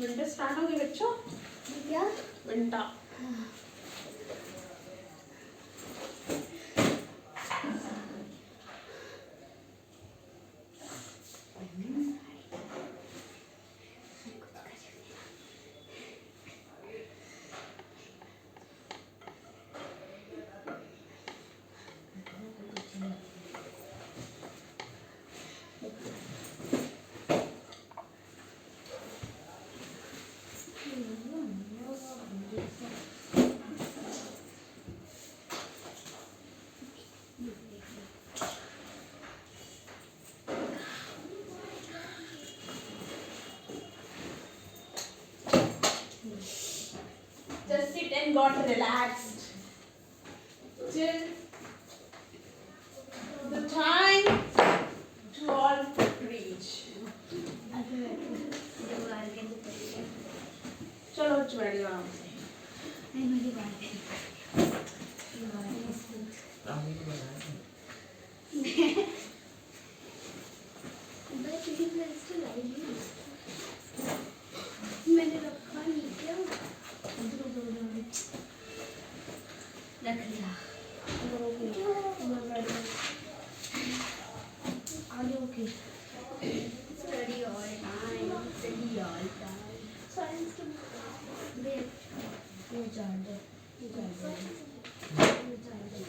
Winter start हो गई बच्चों। क्या winter just sit and got relaxed till the time to all reach. चलो बच्चों बैठ जाओ आराम से। मैंने रखा नहीं क्या रख लिया आगे okay study all time study all time science के देख ये जान दे ये जान दे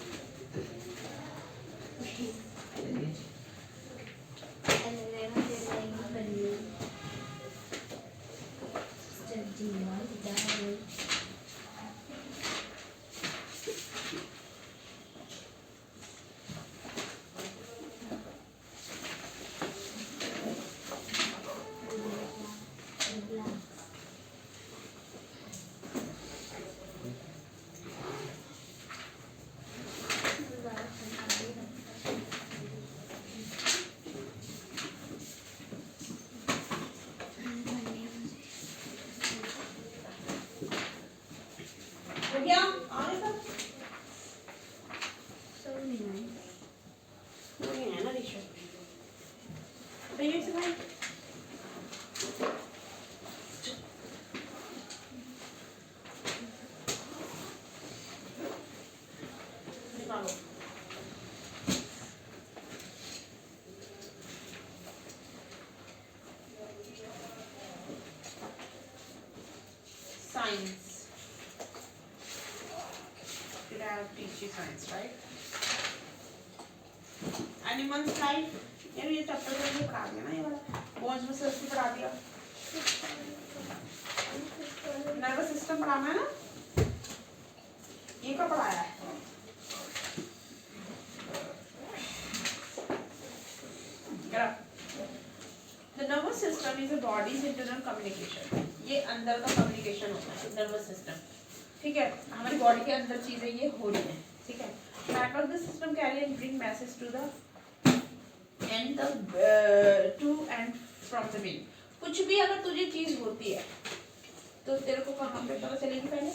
हो गया आगे तक सब नहीं नहीं है ना ऋषभ बताइए से भाई निकालो science Did I have teach you science, right? Animals life. यार ये चैप्टर तो मुझे पढ़ा दिया ना ये वाला बोन्स में से पढ़ा दिया नर्वस सिस्टम पढ़ाना है ना ये कब पढ़ाया है The nervous system is a body's internal communication. ये अंदर का कम्युनिकेशन होता है नर्वस सिस्टम ठीक है हमारी बॉडी के अंदर चीजें ये हो रही हैं ठीक है back of the system carry and bring message to the and the to and from the brain कुछ भी अगर तुझे चीज होती है तो तेरे को कहाँ पे पता चलेगी पहले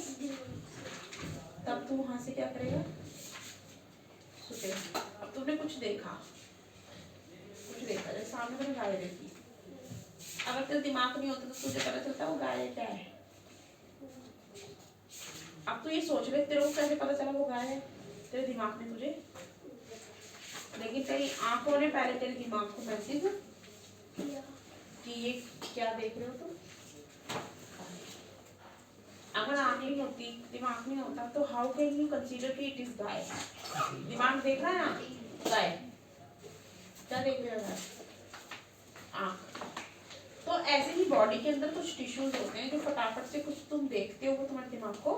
तब तू वहां से क्या करेगा सुनेगा अब तुमने कुछ देखा जैसे सामने तुमने गाय देखी अगर तेरा दिमाग नहीं होता तो तुझे पता चलता वो गाय क्या है अब तू ये सोच ले तेरे को कैसे पता चला वो गाय है तेरे दिमाग ने तुझे लेकिन तेरी आंखों ने पहले तेरे दिमाग को मैसेज किया कि ये क्या देख रहे हो तुम अगर आंखें नहीं होती दिमाग नहीं होता तो हाउ कैन यू कंसीडर कि इट इज गाय दिमाग देख रहा है ना गाय क्या देख रहे हो आंख तो ऐसे ही बॉडी के अंदर कुछ टिश्यूज होते हैं जो फटाफट से कुछ तुम देखते हो वो तुम्हारे दिमाग को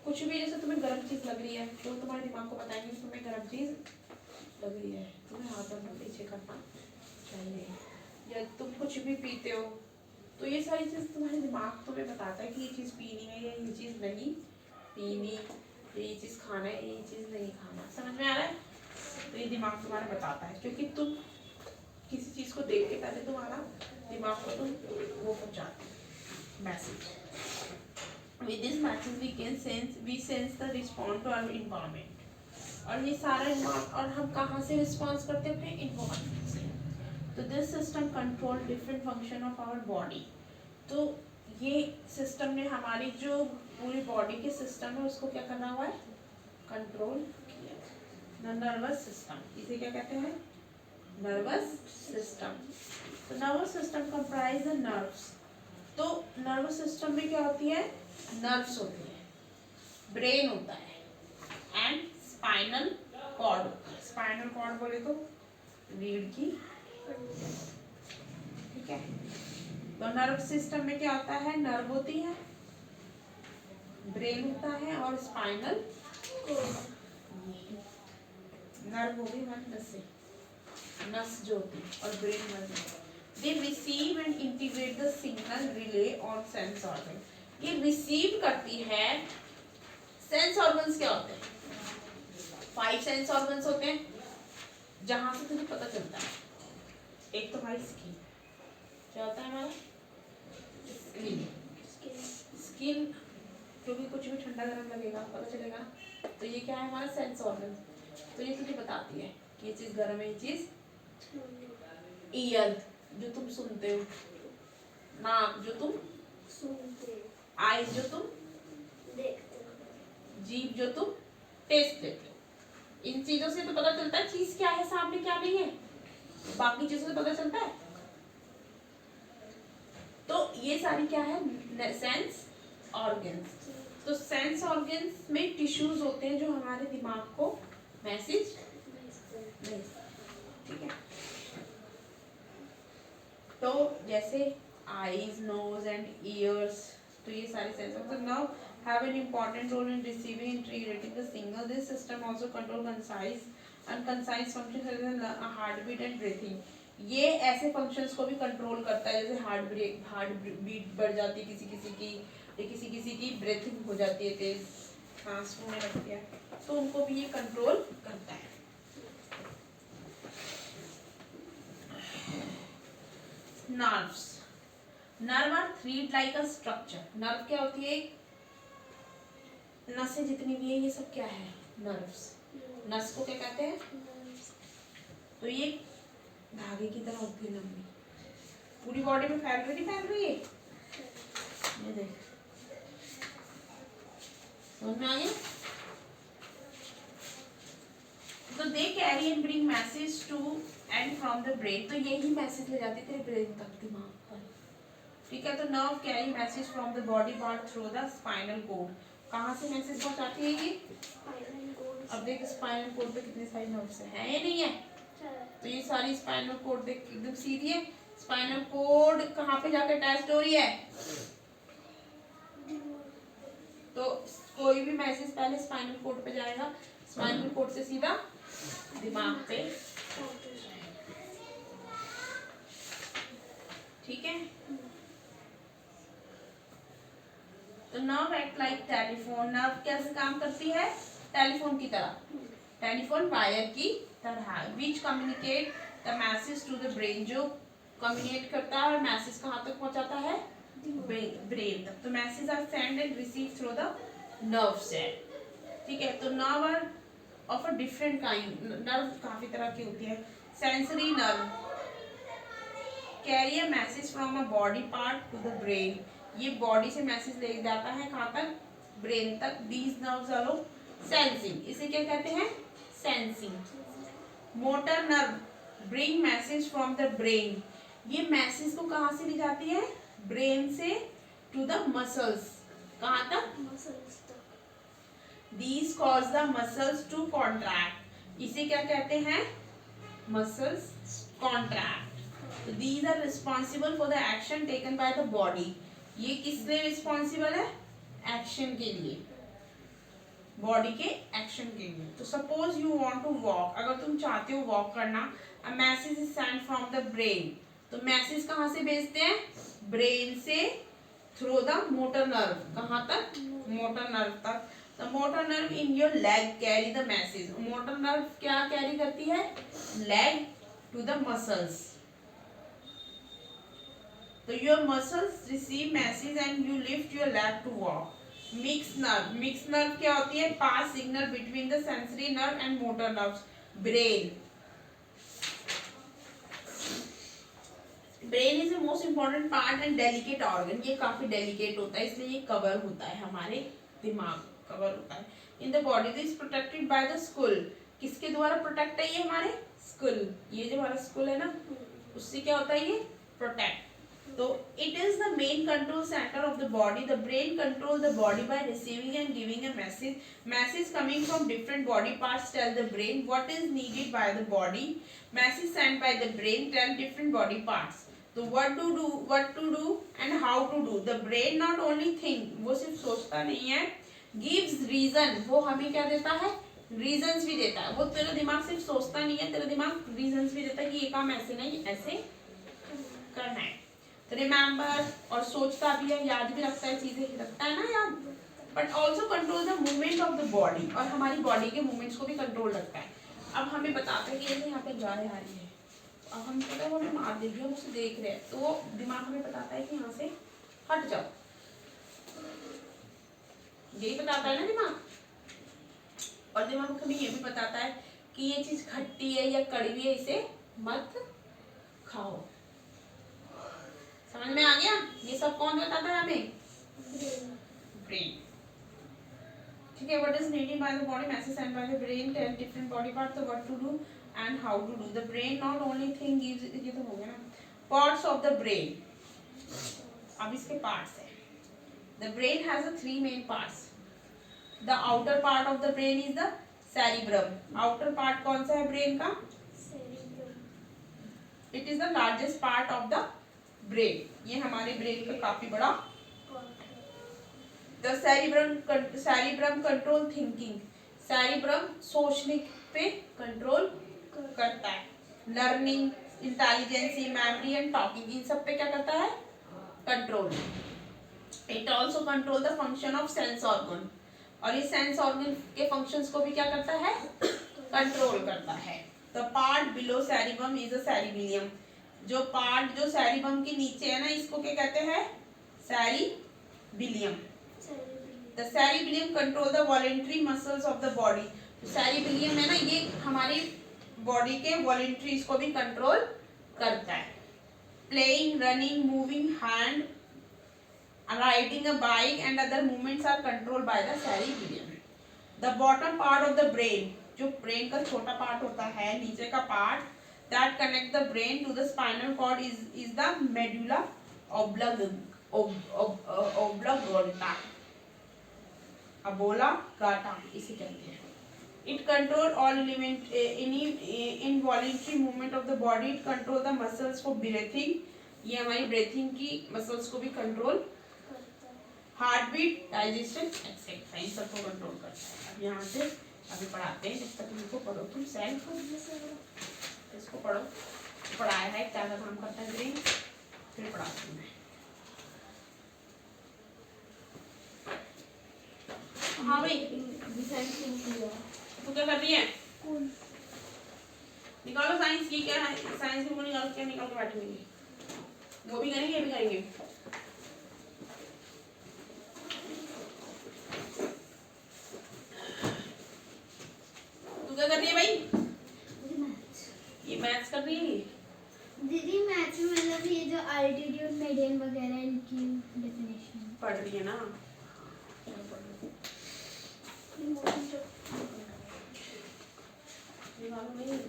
कुछ भी जैसे तुम्हें गर्म चीज लग रही है तो तुम्हारे दिमाग को बताएंगे तुम्हें गर्म चीज लग रही है तुम्हें हाथ और पीछे करना चाहिए या तुम कुछ भी पीते हो तो ये सारी चीज तुम्हारे दिमाग तुम्हें बताता है कि ये चीज पीनी है या ये चीज नहीं पीनी ये चीज खाना है ये चीज नहीं खाना समझ में आ रहा है तो ये दिमाग तुम्हारा बताता है क्योंकि तुम किसी चीज को देख के पहले तुम्हारा दिमाग को तुम वो पहुंचाते message with this message we sense the response to our environment और ये सारा और हम कहाँ से रिस्पॉन्स करते हैं अपने environment से तो this system control different function of our body तो ये सिस्टम ने हमारी जो पूरी बॉडी के सिस्टम है उसको क्या करना हुआ है, कंट्रोल किया। द नर्वस सिस्टम, इसे क्या कहते हैं, नर्वस सिस्टम। तो nervous system comprise the nerves. तो नर्वस सिस्टम में क्या होती है, नर्व्स होती है, ब्रेन होता है and spinal cord. Spinal cord बोले तो रीढ़ की, ठीक है। तो नर्व सिस्टम में क्या होता है, नर्व होती है, ब्रेन होता है और स्पाइनल नर्व होगी नस जो होती है और brain nerve. They receive and integrate the signal relay on sense organ. ये रिसीव करती है। सेंस ऑर्गन्स क्या होते हैं, 5 सेंस ऑर्गन्स होते हैं जहां से तुझे पता चलता है। एक तो हमारी स्किन, क्या होता है हमारा स्किन, स्किन क्योंकि कुछ भी ठंडा गर्म लगेगा पता चलेगा ना। तो ये क्या है हमारा सेंस ऑर्गन, तो ये तुझे बताती है कि ये चीज गर्म है, ये चीज। ईयर जो तुम सुनते हो, नाक जो तुम सुनते हो, आईज जो तुम देखते हो, जीभ जो तुम टेस्ट लेते हो। इन चीजों से तो पता चलता है चीज क्या है सामने क्या नहीं है, बाकी चीजों से पता चलता है। तो ये सारी क्या है, सेंस ऑर्गन्स। तो सेंस ऑर्गन्स में टिश्यूज होते हैं जो हमारे दिमाग को मैसेज भेजते हैं, ठीक है। तो जैसे आईज, नोज एंड ईयर्स, तो ये सारे sense organ now have an important role in receiving and integrating the signal. This system also control concise and concise functions such as heartbeat and breathing. ये ऐसे functions को भी control करता है, जैसे हार्ट बीट बढ़ जाती है किसी किसी की, या किसी किसी की ब्रेथिंग हो जाती है, तेज सांस होने लगती है, तो उनको भी ये कंट्रोल करता है। Nerves, nerve are thread like a structure. Nerve क्या होती है, नसें जितनी भी है ये सब क्या है, नर्व्स। नस को क्या कहते हैं, तो ये धागे की तरह होती है, लंबी, पूरी बॉडी में फैल रही है। ये देख, समझ में आ गया। तो they carry and bring message to and from the brain. तो यही मैसेज ले जाती है तेरे ब्रेन तक, दिमाग पर, ठीक है। तो nerve carry message from the body part through the spinal cord. कहाँ से मैसेज पहुंचाती है ये, अब देख स्पाइनल कोड पे कितने सारे नर्व्स है या नहीं है। तो ये सारी स्पाइनल कोड देख एकदम सीधी है। स्पाइनल कोड कहाँ पे जाकर अटैच हो रही है, तो कोई भी मैसेज पहले स्पाइनल कोड पे जाएगा, स्पाइनल कोड से सीधा दिमाग पे, ठीक है। तो nerve act like telephone. Nerve कैसे काम करती है, टेलीफोन की तरह, टेलीफोन वायर की तरह, which communicate the message to the brain, जो कम्युनिकेट करता है और मैसेज कहाँ तक पहुंचाता है, ब्रेन तक। तो message are send and receive through the nerve cell, ठीक है। तो nerve are of a different kind. Nerve काफी तरह की होती है। Sensory nerve carry a message from a body part to the brain. ये बॉडी से मैसेज ले जाता है कहाँ तक, ब्रेन तक। दीज नर्व्स आर सेंसिंग, इसे क्या कहते हैं, sensing. Motor nerve bring message from the brain. ये मैसेज को कहाँ से ले जाती है, ब्रेन से टू द मसल्स, कहाँ तक, मसल्स तक। These cause the muscles to contract. इसे क्या कहते हैं, muscles contract. So these are responsible for the action taken by the body. ये किस लिए responsible है, action के लिए, बॉडी के एक्शन के लिए। तो suppose you want to walk, अगर तुम चाहते हो वॉक करना, a message is send from the brain. तो मैसेज कहाँ से भेजते हैं, ब्रेन से थ्रू द मोटर नर्व, कहाँ तक, मोटर नर्व तक। The motor nerve in your leg carry the message. Motor nerve क्या कैरी करती है, लेग टू द मसल्स। तो your muscles receive message and you lift your leg to walk. Mix nerve, mix nerve क्या होती है, pass signal between the sensory nerve and motor nerves, brain. Brain is the most important part and delicate organ, ये काफी delicate होता है इसलिए ये cover होता है, हमारे दिमाग कवर होता है in the body. Is protected by the school, किसके द्वारा प्रोटेक्ट है ये हमारे स्कुल, ये जो हमारा स्कुल है ना उससे क्या होता है ये प्रोटेक्ट। तो it is the main control centre of the body, the brain control the body by receiving and giving a message, message coming from different body parts tell the brain what is needed by the body, message sent by the brain tell different body parts. तो what to do and how to do, the brain not only think, वो सिर्फ सोचता नहीं है, gives reason, वो हमें क्या देता है reasons भी देता है, वो तेरा दिमाग सिर्फ सोचता नहीं है, तेरा दिमाग reasons भी देता है कि ये काम ऐसे नहीं ऐसे करना है। तो रिमेम्बर, और सोचता भी है, याद भी रखता है, चीजें रखता है ना याद, but also control the movement of the body, और हमारी बॉडी के मूवमेंट्स को भी कंट्रोल रखता है। अब हमें बताता है कि जैसे यहाँ पे जा रही है, अब हम पता है वो हमें मार देगी, हम उसे देख रहे हैं, तो वो दिमाग हमें बताता है कि यहाँ से हट जाओ, यही बताता है ना दिमाग। और दिमाग हमें ये भी बताता है कि ये चीज खट्टी है या कड़वी है, इसे मत खाओ। समझ में आ गया? ये सब कौन बताता है हमें? ब्रेन। ठीक है, what is needed by the body, message sent by the brain tell different body parts of what to do and how to do. The brain not only thing gives, ये तो हो गया ना, parts of the brain, अब इसके parts है। The brain has the three main parts. The outer part of the brain is the cerebrum. outer part कौन सा है brain का? cerebrum. It is the largest part of the brain. ये हमारे brain का काफी बड़ा। The cerebrum control thinking. cerebrum सोचने पे control करता है। Learning, intelligence, memory and talking, इन सब पे क्या करता है? Control. It also control the function of sense organ. और ये सेंस ऑर्गन के फंक्शंस को भी क्या करता है? कंट्रोल करता है। The part below cerebrum is the cerebellum. जो पार्ट जो cerebrum के नीचे है ना, इसको क्या कहते हैं? cerebellum. The cerebellum control the voluntary muscles of the body. cerebellum है ना, ये हमारी बॉडी के वॉलेंट्रीज को भी कंट्रोल करता है। Playing, running, moving hand, riding a bike and other movements are controlled by the cerebellum. The bottom part of the brain, जो ब्रेन का छोटा पार्ट होता है, नीचे का part, that connect the brain to the spinal cord is the medulla oblongata, इसे कहते हैं। It control all involuntary movement of the body. It control the muscles for breathing, ये हमारी ब्रीथिंग की मसल्स को भी control, heart beat, digestion etcetera, इन सबको कंट्रोल करता है। अब यहाँ से अभी पढ़ाते हैं, जब तक इनको पढ़ो तुम सेल्फ, इसको पढ़ो, पढ़ाया है क्या काम करता है ब्रेन, फिर पढ़ाती हूँ मैं। हाँ भाई, तू क्या कर रही है? निकालो साइंस की, क्या है साइंस की बुक निकाल के निकाल के बैठी हुई, वो भी करेंगे, ये भी करेंगे। क्या कर रही है भाई? ये मैथ्स कर रही है दीदी। मैथ्स में मतलब ये जो अल्टीट्यूड, मीडियन वगैरह इनकी डेफिनेशन पढ़ रही है ना।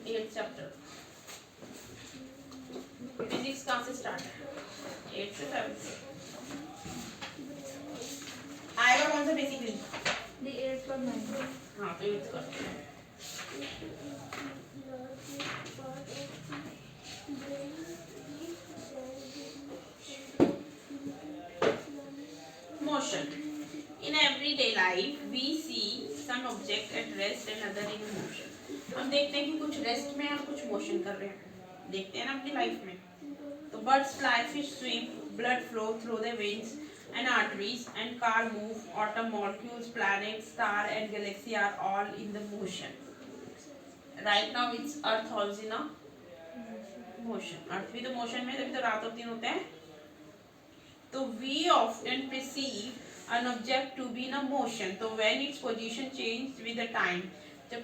एट्थ चैप्टर फिजिक्स कहाँ से स्टार्ट है? 8 से 7 से आएगा कौन सा बेसिकली? द 8th और 9th। हाँ तो 8th का motion. In everyday life we see some object at rest and other in motion. हम देखते हैं कि कुछ रेस्ट में और कुछ मोशन कर रहे हैं, देखते हैं ना अपनी लाइफ में। तो birds fly, fish swim, blood flow through the veins and arteries, and car move, atom molecules, planets, star and galaxy are all in the motion. Right now it's earth also in a motion. अर्थ भी तो motion में, तभी तो रात और दिन होते हैं। तो we often perceive an object to be in a motion. तो when its position changes with the time, जब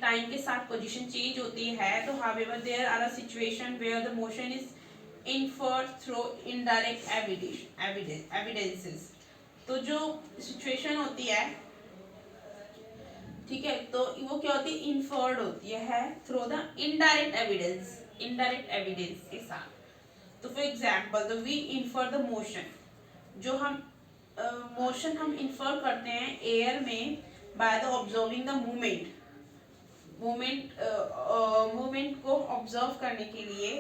टाइम के साथ पोजीशन चेंज होती है, तो however there are a situation where the motion is infer through indirect evidences। तो जो situation होती है, ठीक है, तो वो क्या होती है, इन्फर्ड होती है थ्रू द इनडायरेक्ट एविडेंस के साथ। तो for example the we infer the motion, जो हम मोशन हम इन्फर करते हैं एयर में by the observing the movement को ऑब्जर्व करने के लिए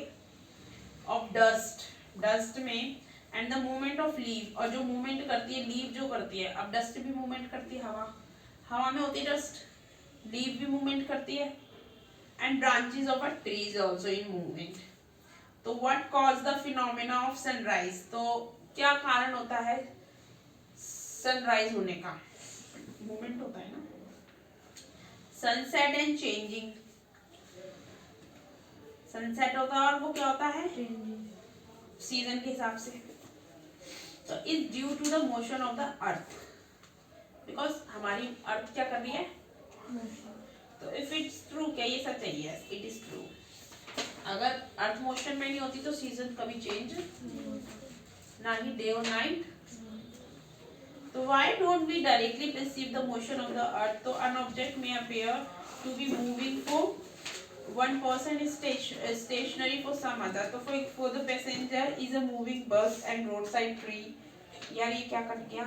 ऑफ डस्ट में, and the movement of leave, और जो मूवमेंट करती है लीव जो करती है, अब डस्ट भी मूवमेंट करती है, हवा में होती है डस्ट, लीव भी मूवमेंट करती है, and branches of a tree is also in movement. तो what cause the phenomena of sunrise, तो क्या कारण होता है सनराइज होने का, मूवमेंट होता है ना। सनसेट एंड चेंजिंग, सनसेट होता है और वो क्या होता है सीजन के हिसाब से। तो is due to the motion of the earth, because हमारी अर्थ क्या कर रही है, तो इफ इट्स ट्रू, क्या ये सच है, यस इट इज ट्रू। अगर अर्थ मोशन में नहीं होती तो सीजन कभी चेंज ना ही डे और नाइट। तो why don't we directly perceive the motion of the earth, तो an object may appear to be moving for one person is stationary for some other, तो for the passenger is a moving bus and roadside tree। यार ये क्या cut गया,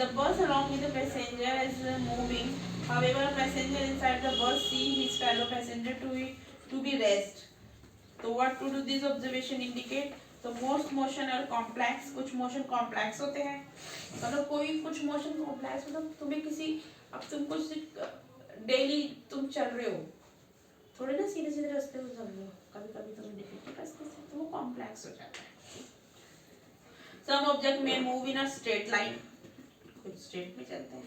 the bus along with the passenger is moving, however a passenger inside the bus see his fellow passenger to be rest। तो what to do this observation indicate, तो most motion are complex, कुछ motion complex होते हैं, मतलब कोई कुछ motion complex मतलब तुम्हें किसी, अब तुम कुछ डेली तुम चल रहे हो, थोड़े ना सीधे सीधे रास्ते में चल रहे हो, कभी कभी तुम्हें डिफिकल्ट रास्ते से, तो वो कॉम्प्लेक्स हो जाता है। सम ऑब्जेक्ट में move in a straight line, कुछ स्ट्रेट में चलते हैं,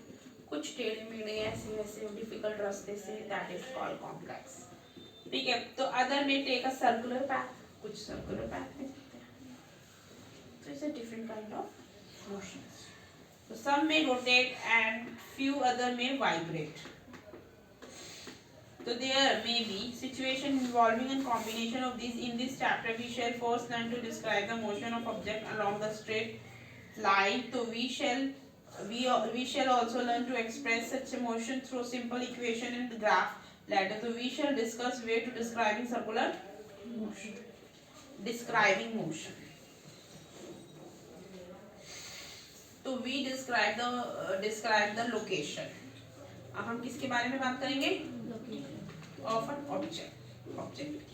कुछ टेढ़े मेढ़े ऐसे वैसे डिफिकल्ट रास्ते से, दैट इज कॉल्ड कॉम्प्लेक्स। ठीक है, तो अदर में टेक अ सर्कुलर पाथ, कुछ सर्कुलर पाथ में चलते हैं, तो it's a different kind of motions. So some may rotate and few other may vibrate। So there may be situation involving a combination of these। In this chapter we shall first learn to describe the motion of object along the straight line। So we shall also learn to express such a motion through simple equation and graph later। So we shall discuss way to describing circular motion, describing motion। तो we describe the location. अब हम किसके बारे में बात करेंगे, of an object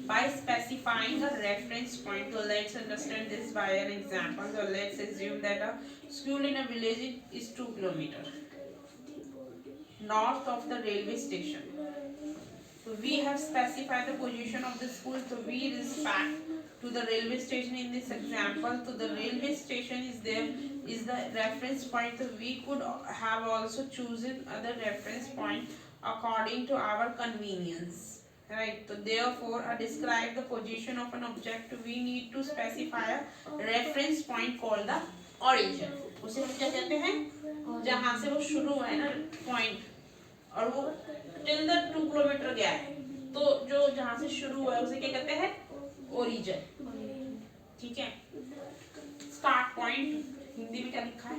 by specifying the reference point. तो let's understand this by an example. So let's assume that a school in a village is 2 kilometers north of the railway station। So we have specified the position of the school, so we respect to the railway station in this example। So the railway station is there, is the reference point। So we could have also chosen other reference point according to our convenience, right। So therefore describe the position of an object, we need to specify a reference point called the origin। उसे हम क्या कहते हैं, जहाँ से वो शुरू हुआ है ना पॉइंट, और वो टिल द 2 किलोमीटर गया है, तो जो जहाँ से शुरू हुआ है उसे क्या कहते हैं, ओरिजिन। ठीक है, स्टार्ट पॉइंट हिंदी में क्या लिखा है,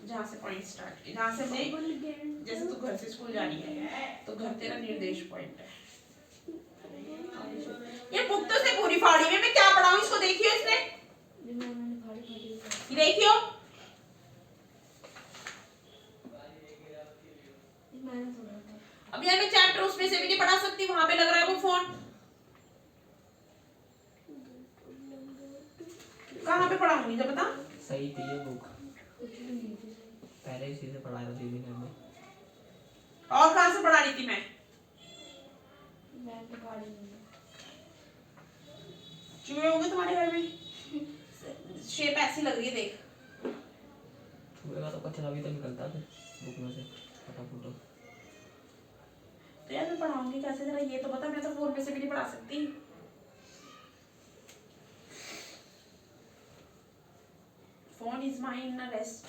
जहाँ से पॉइंट स्टार्ट, जहाँ से हमने, जैसे तू घर से स्कूल जानी है तो घर तेरा निर्देश पॉइंट है। ये बुक तो से पूरी फाड़ी में मैं क्या पढ़ाऊं, इसको देखियो, इसने देखियो, अब यार मैं चैप्टर उसमें से भी नहीं पढ़ा सकती, वहां पे लग रहा है वो फोन। कहाँ पे पढ़ाऊंगी जब बता। सही थी ये बुक, पहले इसी से पढ़ा रही थी दीदी ने। और कहाँ से पढ़ा रही थी मैं चूहे होंगे तुम्हारे घर में, शेप ऐसी लग रही है देख। चूहे का तो कचरा भी तो निकलता है बुक में से फटाफट। तो यार मैं पढ़ाऊंगी कैसे, जरा ये तो बता, मैं तो फोन में से भी नहीं पढ़ा सकती। Phone is my in rest.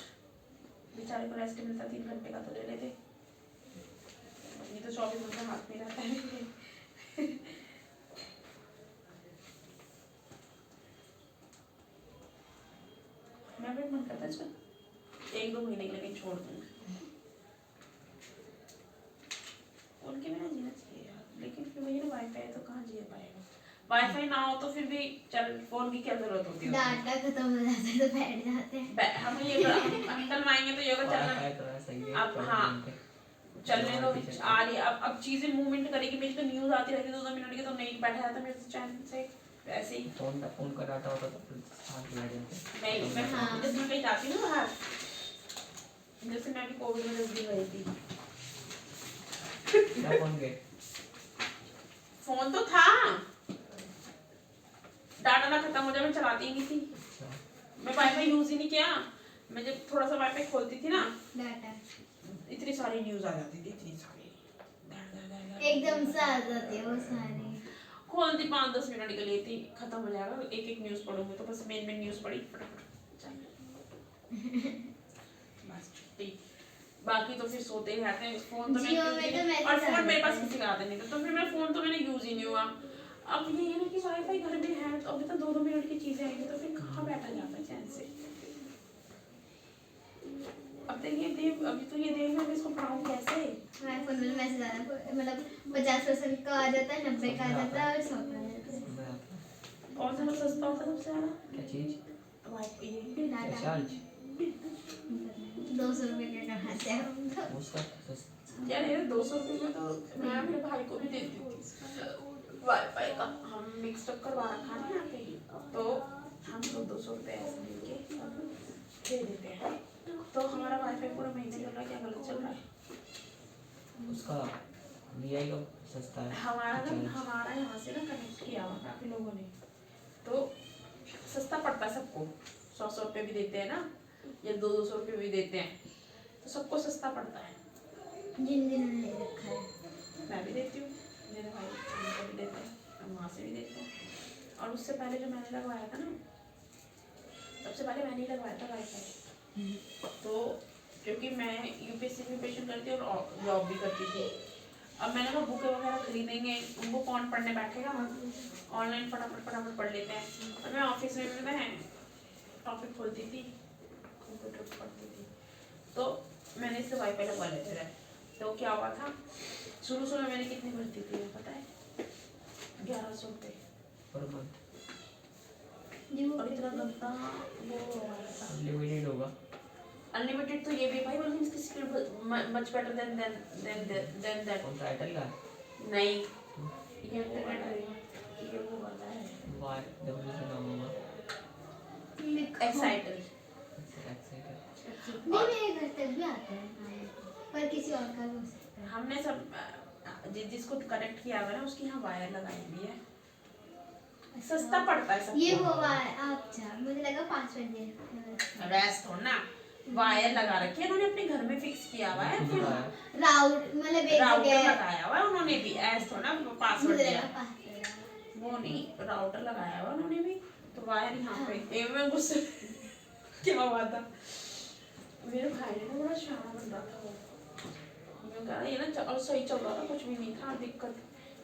बेचारे को रेस्ट मिलता 3 घंटे का तो ले लेते, ये तो 24 घंटे हाथ में रहता है। मैं भी मन करता है इसको 1-2 महीने के लिए छोड़ दूंगी, उनके बिना जीना चाहिए यार, लेकिन फिर वही ना वाईफाई है तो कहाँ जी पाएगा। वाईफाई ना हो तो फिर भी चल फोन की क्या जरूरत होती है, डाटा खत्म हो जाता है तो बैठ जाते हैं। हम ये हम डलवाएंगे तो योगा चलना वाईफाई तो है सही है, अब 24 हाँ घंटे। चलने दो आ रही, अब चीजें मूवमेंट करेगी, मेरी तो न्यूज आती रहती है 2-2 मिनट की, तो नहीं बैठा रहता मेरे चैनल से ऐसे ही। फोन का डाटा होता तो फिर साथ बैठ जाते। नहीं मैं हाँ। जब मैं कहीं जाती हूँ ना बाहर, जैसे मैं अभी कोविड में 10 दिन रही थी, क्या फोन के फोन तो था, डाटा ना खत्म हो जाए मैं चलाती ही नहीं थी, अच्छा मैं वाईफाई यूज ही नहीं किया। मैं जब थोड़ा सा वाईफाई खोलती थी ना, डाटा इतनी सारी न्यूज आ जाती थी, इतनी सारी एकदम से आ जाते हैं वो सारे। खोलती 5-10 मिनट के लिए थी, खत्म हो जाएगा, एक न्यूज पढ़ूंगी तो बस मेन न्यूज पढ़ी फटाफट बस छुट्टी, बाकी तो फिर सोते ही रहते हैं। फोन तो जियो में तो मैसेज और फोन मेरे आता पास है। किसी का आता नहीं था, तो फिर मेरा फोन तो मैंने यूज ही नहीं हुआ। अब ये है ना कि वाईफाई घर में है तो अभी तो 2-2 मिनट की चीजें आएंगी तो फिर कहाँ बैठा जाता है चैन से। अब देखिए अभी तो ये देख मैं इसको पढ़ाऊँ कैसे। हमारे फोन में मैसेज आ रहा है, मतलब 50% का आ जाता है, 90 का आ जाता है और 100 का आ जाता है। मैं आता है। और ज़्यादा सस्ता होता है सबसे ज़्यादा क्या चीज वाईफाई, ये डाटा चार्ज 200 रुपये का कहाँ से हम तो उसका सस्ता यार ये 200 रुपये में तो मैं अपने भाई को भी देती हूँ वाईफाई का, हम मिक्स अप करवा रखा है यहाँ पे, तो हम लोग 200 रुपये ऐसे लेके दे देते हैं, तो हमारा वाईफाई पूरा महीने चल रहा है। क्या गलत चल रहा है? उसका वीआई का सस्ता है हमारा यहाँ से ना कनेक्ट किया हुआ काफ़ी लोगों ने, तो सस्ता पड़ता है सबको, 100 रुपये भी देते हैं ना, या 200 रुपये भी देते हैं, तो सबको सस्ता पड़ता है। जिन जिन्होंने ले रखा है। मैं भी देती हूँ, मेरे भाई उनको भी देते हैं, हम वहाँ से भी देते हैं। और उससे पहले जो मैंने लगवाया था ना, सबसे पहले मैंने ही लगवाया था वाईफाई, तो क्योंकि मैं यूपीएससी प्रिपरेशन करती और जॉब भी करती थी। अब मैंने कहा बुकें वगैरह खरीदेंगे, उनको कौन पढ़ने बैठेगा, ऑनलाइन फटाफट पढ़ लेते हैं। और मैं ऑफिस में मैं टॉपिक खोलती थी, कंप्यूटर पर पढ़ती थी, तो मैंने इससे वाईफाई लगवा लेते थे। तो क्या हुआ था, शुरू में मैंने कितनी भरती थी पता है, 1100 रुपये पर मंथ। और इतना गंदा वो हो रहा था। अनलिमिटेड होगा, अनलिमिटेड तो ये भी भाई, मतलब इसकी speed much better than that. कौन सा एयरटेल का नहीं ये इंटरनेट है, ये वो वाला है वाई डब्ल्यू से नाम होगा एक्साइटल। नहीं मेरे घर तक भी आता है, पर किसी और का भी हो सकता है। हमने सब जिसको कनेक्ट किया हुआ है ना उसकी यहाँ वायर लगाई हुई है, सस्ता पड़ता है सबको। ये वो अच्छा मुझे लगा पासवर्ड दे रेस्ट हो ना, वायर लगा रखी है उन्होंने अपने घर में फिक्स किया हुआ है, फिर राउट मतलब एक राउटर जगह लगाया हुआ है उन्होंने भी, ऐसा हो ना पासवर्ड मुझे दिया लगा पासवर्ड वो नहीं, राउटर लगाया हुआ उन्होंने भी, तो वायर यहाँ पे एक में गुस्से क्या हुआ था, मेरे भाई ने ना बड़ा शाना बन रहा था वो, मैं कह रहा ये ना और सही चल रहा था, कुछ भी नहीं था दिक्कत,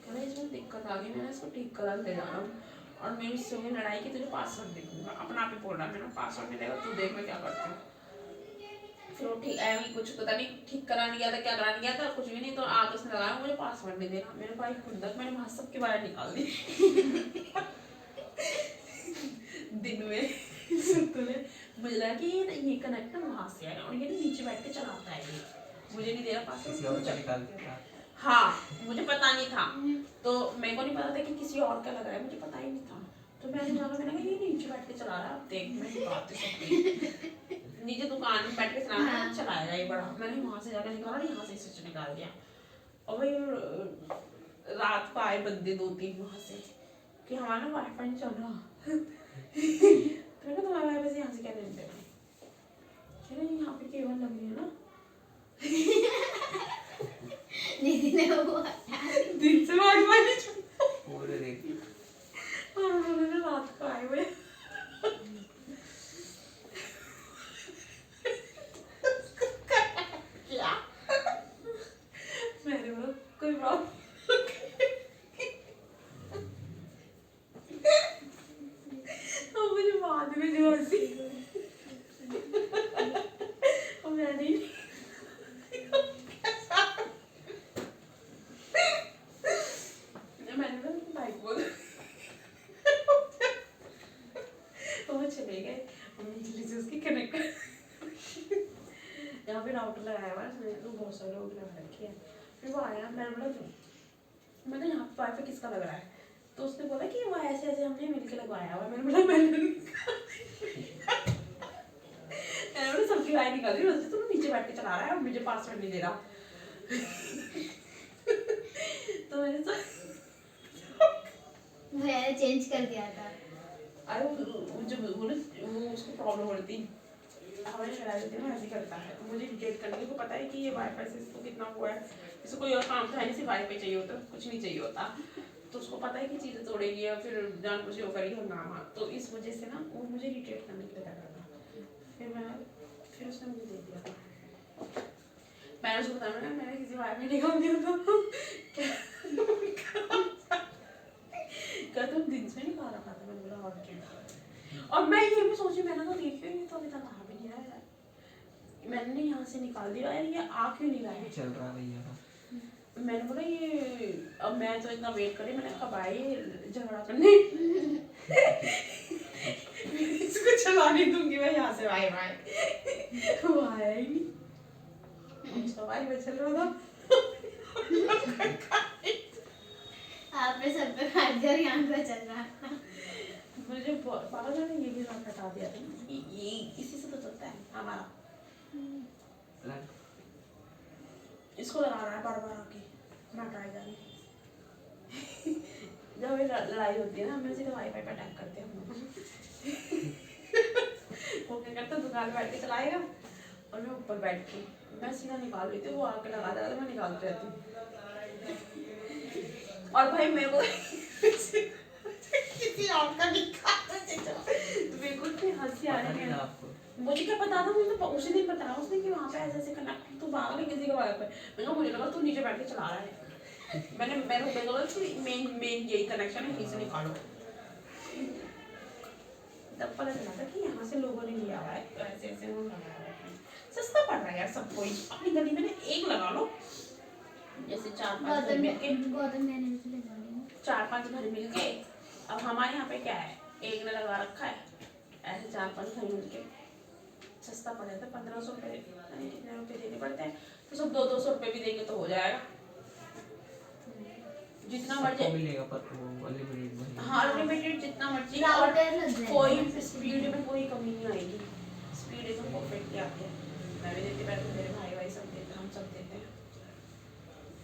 कह रहा इसमें दिक्कत आ गई, मैंने इसको ठीक करा ले जा रहा हूँ। और मेरी इससे हुई लड़ाई की, तुझे पासवर्ड दे दूंगा, अपना आप ही बोल रहा मैंने पासवर्ड नहीं देगा, तू देख मैं क्या करती हूँ। फिर वो ठीक ऐवी कुछ पता नहीं ठीक कराने गया था, क्या कराने गया था, कुछ भी नहीं, तो आग उसने लगाया मुझे पासवर्ड नहीं देना, मेरे भाई खुद तक मैंने वहाँ सबके बाहर निकाल दी दिन में सुतने मुझे लगा कि ये कनेक्ट ना वहाँ से आया और ये नीचे बैठ के चलाता है, ये मुझे नहीं दे रहा किसी और का पासवर्ड। निकाल के था। हाँ मुझे पता नहीं था, तो मेरे को नहीं पता था कि किसी और का लग रहा है, मुझे पता ही नहीं था, तो मैंने जाना, मैंने कहा ये नीचे बैठ के चला रहा है, अब देख मैं सिखाती सबकी नीचे दुकान में बैठ के चलाना चलाएगा ये बड़ा, मैंने वहाँ से जाकर निकाला, यहाँ से स्विच निकाल दिया। और भाई रात को आए बंदे 2-3 वहाँ से कि हमारा वाईफाई नहीं चल रहा तो मैंने तुम्हारा वाईफाई से यहाँ से क्या लेते हैं, कह रहे यहाँ पे केबल लगी है ना दीदी ने वो दिन से वाईफाई नहीं चलता पूरे देख और उन्होंने रात को आए हुए हंसी। और मैंने मैंने बोला भाई बोल, तो वो चले गए, हमने जल्दी से उसकी कनेक्ट यहाँ पे राउटर लगाया हुआ है, मैंने तो बहुत सारे राउटर लगा रखे हैं। फिर वो आया, मैंने बोला मैंने यहाँ पे वाईफाई किसका लग रहा है, तो उसने बोला कि वो ऐसे ऐसे हमने मिलके लगवाया हुआ है। मैंने बोला सबकी वाई निकाल रही है, तुम नीचे बैठ के चला रहा है और मुझे पासवर्ड नहीं दे रहा। तो मैंने तो मैंने चेंज कर दिया था। अरे वो उसको प्रॉब्लम होती हमारे शरारत है ना, ऐसे करता है। तो मुझे डिटेक्ट करने को पता है कि ये वाईफाई से इसको कितना हुआ है, इसको कोई और काम था नहीं, सिर्फ वाईफाई चाहिए होता, कुछ नहीं चाहिए होता। तो उसको पता है कि चीज़ें तोड़ेगी या फिर जान बुझ के करेगी हंगामा, तो इस वजह से ना वो मुझे डिटेक्ट करने के लिए लगा था। फिर उसने मुझे दे दिया था। मैंने उसको बताया मैंने किसी वाईफाई निकाल दिया था। क्या तुम दिन से निकाल रखा था? मैंने बोला और क्या। और मैं ये भी सोची, मैंने तो देखी नहीं, तो अभी तक आ भी नहीं रहा है। मैंने यहाँ से निकाल दिया यार, ये आ क्यों नहीं रहा है? चल रहा भैया का। मैंने बोला ये, अब मैं तो इतना वेट करी, मैंने कब आए झगड़ा करने। इसको चला नहीं दूंगी मैं यहाँ से, बाय बाय। वो आया ही नहीं, उसका वाईफाई चल रहा था। आपने सब पे काट दिया, यहाँ पे चल रहा था। मुझे पापा ने ये भी बात बता दिया था, ये इसी से तो चलता है हमारा। इसको लगा रहा है बार बार आके, ना ट्राई करें। जब भी लड़ाई होती है ना, हम सीधे वाईफाई पे अटैक करते हैं। वो क्या करता है, दुकान बैठ के चलाएगा और मैं ऊपर बैठ के, मैं सीधा निकाल लेती हूँ, वो आके लगा देगा तो मैं निकालती रहती हूँ। और भाई मेरे को किसी और का निकाल तो मेरे को इतनी हंसी आ रही है। मुझे क्या पता था, मुझे तो उसी दिन बताया उसने कि वहाँ पे ऐसे ऐसे कनेक्ट, तू भाग नहीं किसी के वाईफाई पे। मैंने कहा मुझे लगा तू नीचे बैठ के चला रहा है। मैंने बोला कि मेन यही कनेक्शन है, यहीं से निकालो। तब पता चला था कि यहाँ से लोगों ने लिया हुआ है, तो ऐसे ऐसे वो लगा रहा है। सस्ता पड़ रहा है यार सबको, अपनी गली में एक लगा लो, जैसे 4-5 घर मिल के, 4-5 घर मिल के। अब हमारे यहाँ पे क्या है, एक ने लगा रखा है, ऐसे 4-5 घर मिल के सस्ता पड़ जाता है। 1500 रुपये कितने रुपये देने पड़ते हैं, तो सब 200-200 रुपये भी देंगे तो हो जाएगा, जितना मर्जी मिलेगा। पर वो अनलिमिटेड, हाँ अनलिमिटेड जितना मर्जी, और कोई स्पीड में कोई कमी नहीं आएगी, स्पीड एकदम परफेक्टली आती है। मैं भी देती, मैं तो मेरे भाई सब देते, हम सब देते हैं।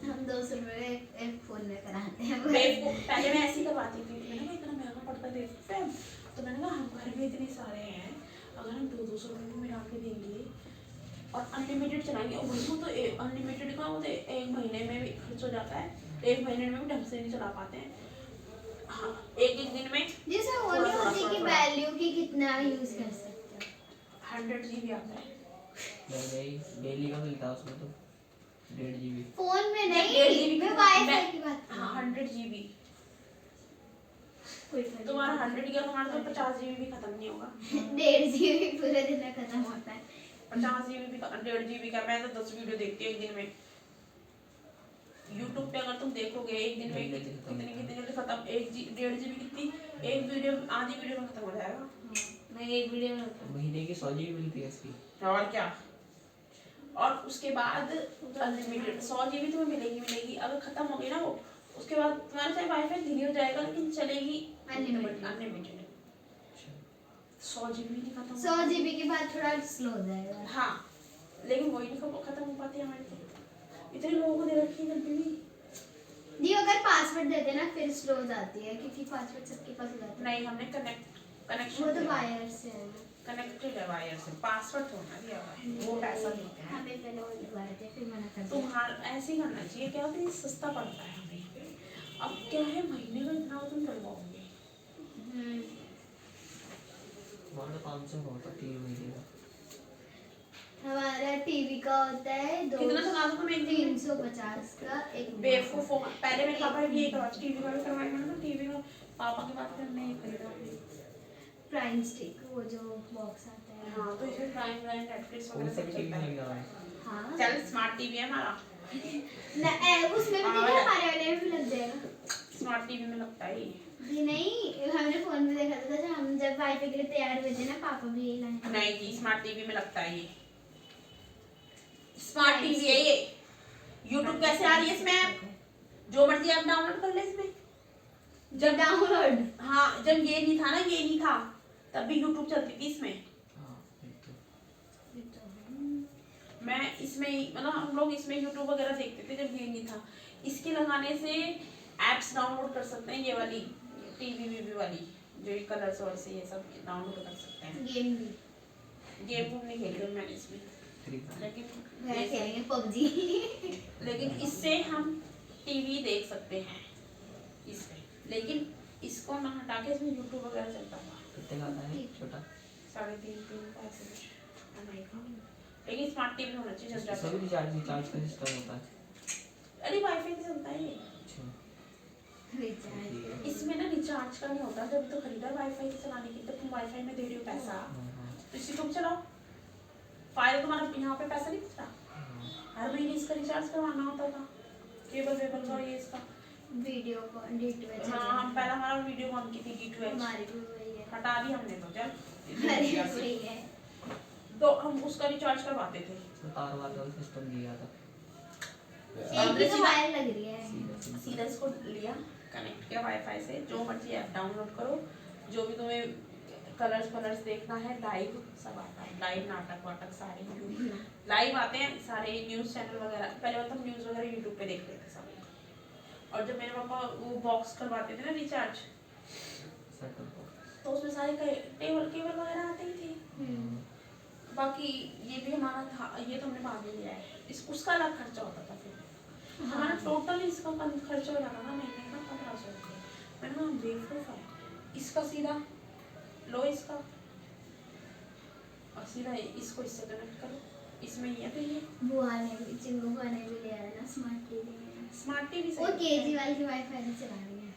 हम 200 रुपये एक फोन में कराते हैं। पहले मैं ऐसे ही करवाती थी, मैंने कहा इतना महंगा पड़ता है बेवकूफ़, तो मैंने कहा हम घर में इतने सारे हैं, अगर हम 200-200 रुपये में मिला के देंगे और अनलिमिटेड चलाएंगे, और वही तो अनलिमिटेड का वो तो 1 महीने में भी खर्च हो जाता है, 1 महीने में भी ढंग से नहीं चला पाते हैं। हाँ, एक दिन में जैसे वो नहीं होती कि वैल्यू की कितना यूज कर सकते हैं। 100 GB आता है। नहीं डेली का मिलता है उसमें तो 1.5 GB। फोन में 1.5 नहीं, GB मैं वाईफाई की बात कर रही हूँ। हाँ 100 GB कोई फर्क तुम्हारा 100 गया, तुम्हारा तो 50 GB भी खत्म नहीं होगा। 1.5 GB पूरे दिन में खत्म होता है। 50 GB भी 1.5 GB का, मैं तो 10 वीडियो देखती हूँ एक दिन में। YouTube पे अगर तुम देखोगे एक दिन में कितनी जल्दी खत्म, 1.5 GB कितनी, एक वीडियो आधी वीडियो में खत्म हो जाएगा। मैं एक वीडियो में महीने की 100 GB मिलती है इसकी। और क्या, और उसके बाद अनलिमिटेड 100 GB तुम्हें मिलेगी। अगर खत्म हो गई ना वो, उसके बाद तुम्हारा चाहे वाईफाई धीरे हो जाएगा लेकिन चलेगी अनलिमिटेड। 100 GB नहीं खत्म, 100 GB के बाद थोड़ा स्लो हो जाएगा। हाँ लेकिन वही नहीं खत्म हो पाती हमारी, तो इतने लोगों को दे रखी है भी। जी अगर पासवर्ड देते ना फिर स्लो हो जाती है, क्योंकि पासवर्ड सबके पास हो जाता है। नहीं हमने कनेक्शन, वो तो वायर से है ना, कनेक्टेड है वायर से, पासवर्ड थोड़ा दिया हुआ है, वो पैसा देते हैं। हमें पहले वो लगवाए थे फिर मना कर दिया। तुम्हारा ऐसे ही करना चाहिए, क्या होता है सस्ता पड़ता है हमें। अब क्या है महीने का इतना तुम डलवाओगे, हमारा 500 होता 3 महीने का। हमारा टीवी का होता है कितना चला दो तुम एक दिन? 350 का एक बेवकूफ हो। पहले मेरे पापा भी यही करवा, टीवी का भी करवाया, मैंने कहा टीवी का पापा की बात करने ही खरीदा। प्राइम स्टिक वो जो बॉक्स आता है। हाँ तो इसमें प्राइम नेटफ्लिक्स कौन वगैरह सा सब भी टीवी चलता में है। लग रहा है? हाँ चल स्मार्ट टीवी है हमारा, उसमें भी देखिए हमारे वाले में भी लग जाएगा। स्मार्ट टीवी में लगता है ये। जी नहीं, हमने फोन में देखा था जब हम जब वाईफाई के लिए तैयार हुए थे ना, पापा भी यही लाए थे। नहीं जी, स्मार्ट टीवी में लगता है ये, स्मार्ट टीवी है ये। यूट्यूब कैसे आ रही है इसमें ऐप, जो मर्जी ऐप डाउनलोड कर ले इसमें। जब डाउनलोड, हाँ जब ये नहीं था ना, ये नहीं था तब भी यूट्यूब चलती थी इसमें। हाँ, बिल्कुल। मैं इसमें मतलब हम लोग इसमें यूट्यूब वगैरह देखते थे जब ये नहीं था। इसके लगाने से एप्स डाउनलोड कर सकते हैं, ये वाली टीवी वीवी वाली जो कलर्स और से ये सब डाउनलोड कर सकते हैं। गेम भी गेम वूम नहीं खेलते मैंने इसमें, Free Fire। लेकिन वह खेलेंगे पबजी। लेकिन इससे हम टीवी देख सकते हैं इसमें, लेकिन इसको ना हटा के इसमें यूट्यूब वगैरह चलता था। कितने का आता है छोटा? 3.5 का ऐसे कुछ नहीं का। लेकिन स्मार्ट टीवी होना चाहिए जब इसमें भी रिचार्ज का सिस्टम होता है? अरे वाईफाई से चलता है ये। अच्छा, रिचार्ज इसमें ना रिचार्ज का नहीं होता, जब तो खरीदा वाईफाई से चलाने के लिए तो तुम वाईफाई में दे रही हो पैसा, हाँ, तो इसी तुम चलाओ, फायदा तुम्हारा यहाँ पे पैसा नहीं बच रहा। हाँ। हर महीने इसका रिचार्ज करवाना होता था, केबल वेबल का ये इसका। वीडियो को D2H। हाँ हम पहला हमारा वीडियो कॉन की थी D2H, हमारी भी वही है। हटा दी हमने तो हमारी जब भी वही है। तो हम उसका रिचार्ज करवाते थे। इसमें तार वाला सिस्टम दिया था। एक ही तो वायर लग रही है। सीधा सीधा इसको लिया, कनेक्ट किया वाईफाई से, जो मर्जी ऐप डाउनलोड करो, जो भी तुम्हें कलर्स देखना है लाइव सब आता है, लाइव नाटक वाटक सारे लाइव आते हैं, सारे न्यूज़ चैनल वगैरह। पहले तो हम न्यूज़ वगैरह यूट्यूब पे देखते थे सब। और जब मेरे पापा वो बॉक्स करवाते थे ना रिचार्ज, तो उसमें सारे केबल वगैरह आते ही थे। बाकी ये भी हमारा था, ये तो हमने बाद में लिया है, उसका अलग खर्चा होता था। फिर हमारा टोटल इसका खर्चा हो जाता था महीने का 1500 रुपये। मैंने कहा बेवकूफ़ है, इसका सीधा लो इसका और सीधा इसको इससे कनेक्ट करो, इसमें ये तो ये बुआ ने भी, चिंगू बुआ ने भी लिया है ना स्मार्ट टीवी। स्मार्ट टीवी वो केजरीवाल की वाईफाई से चला रही है।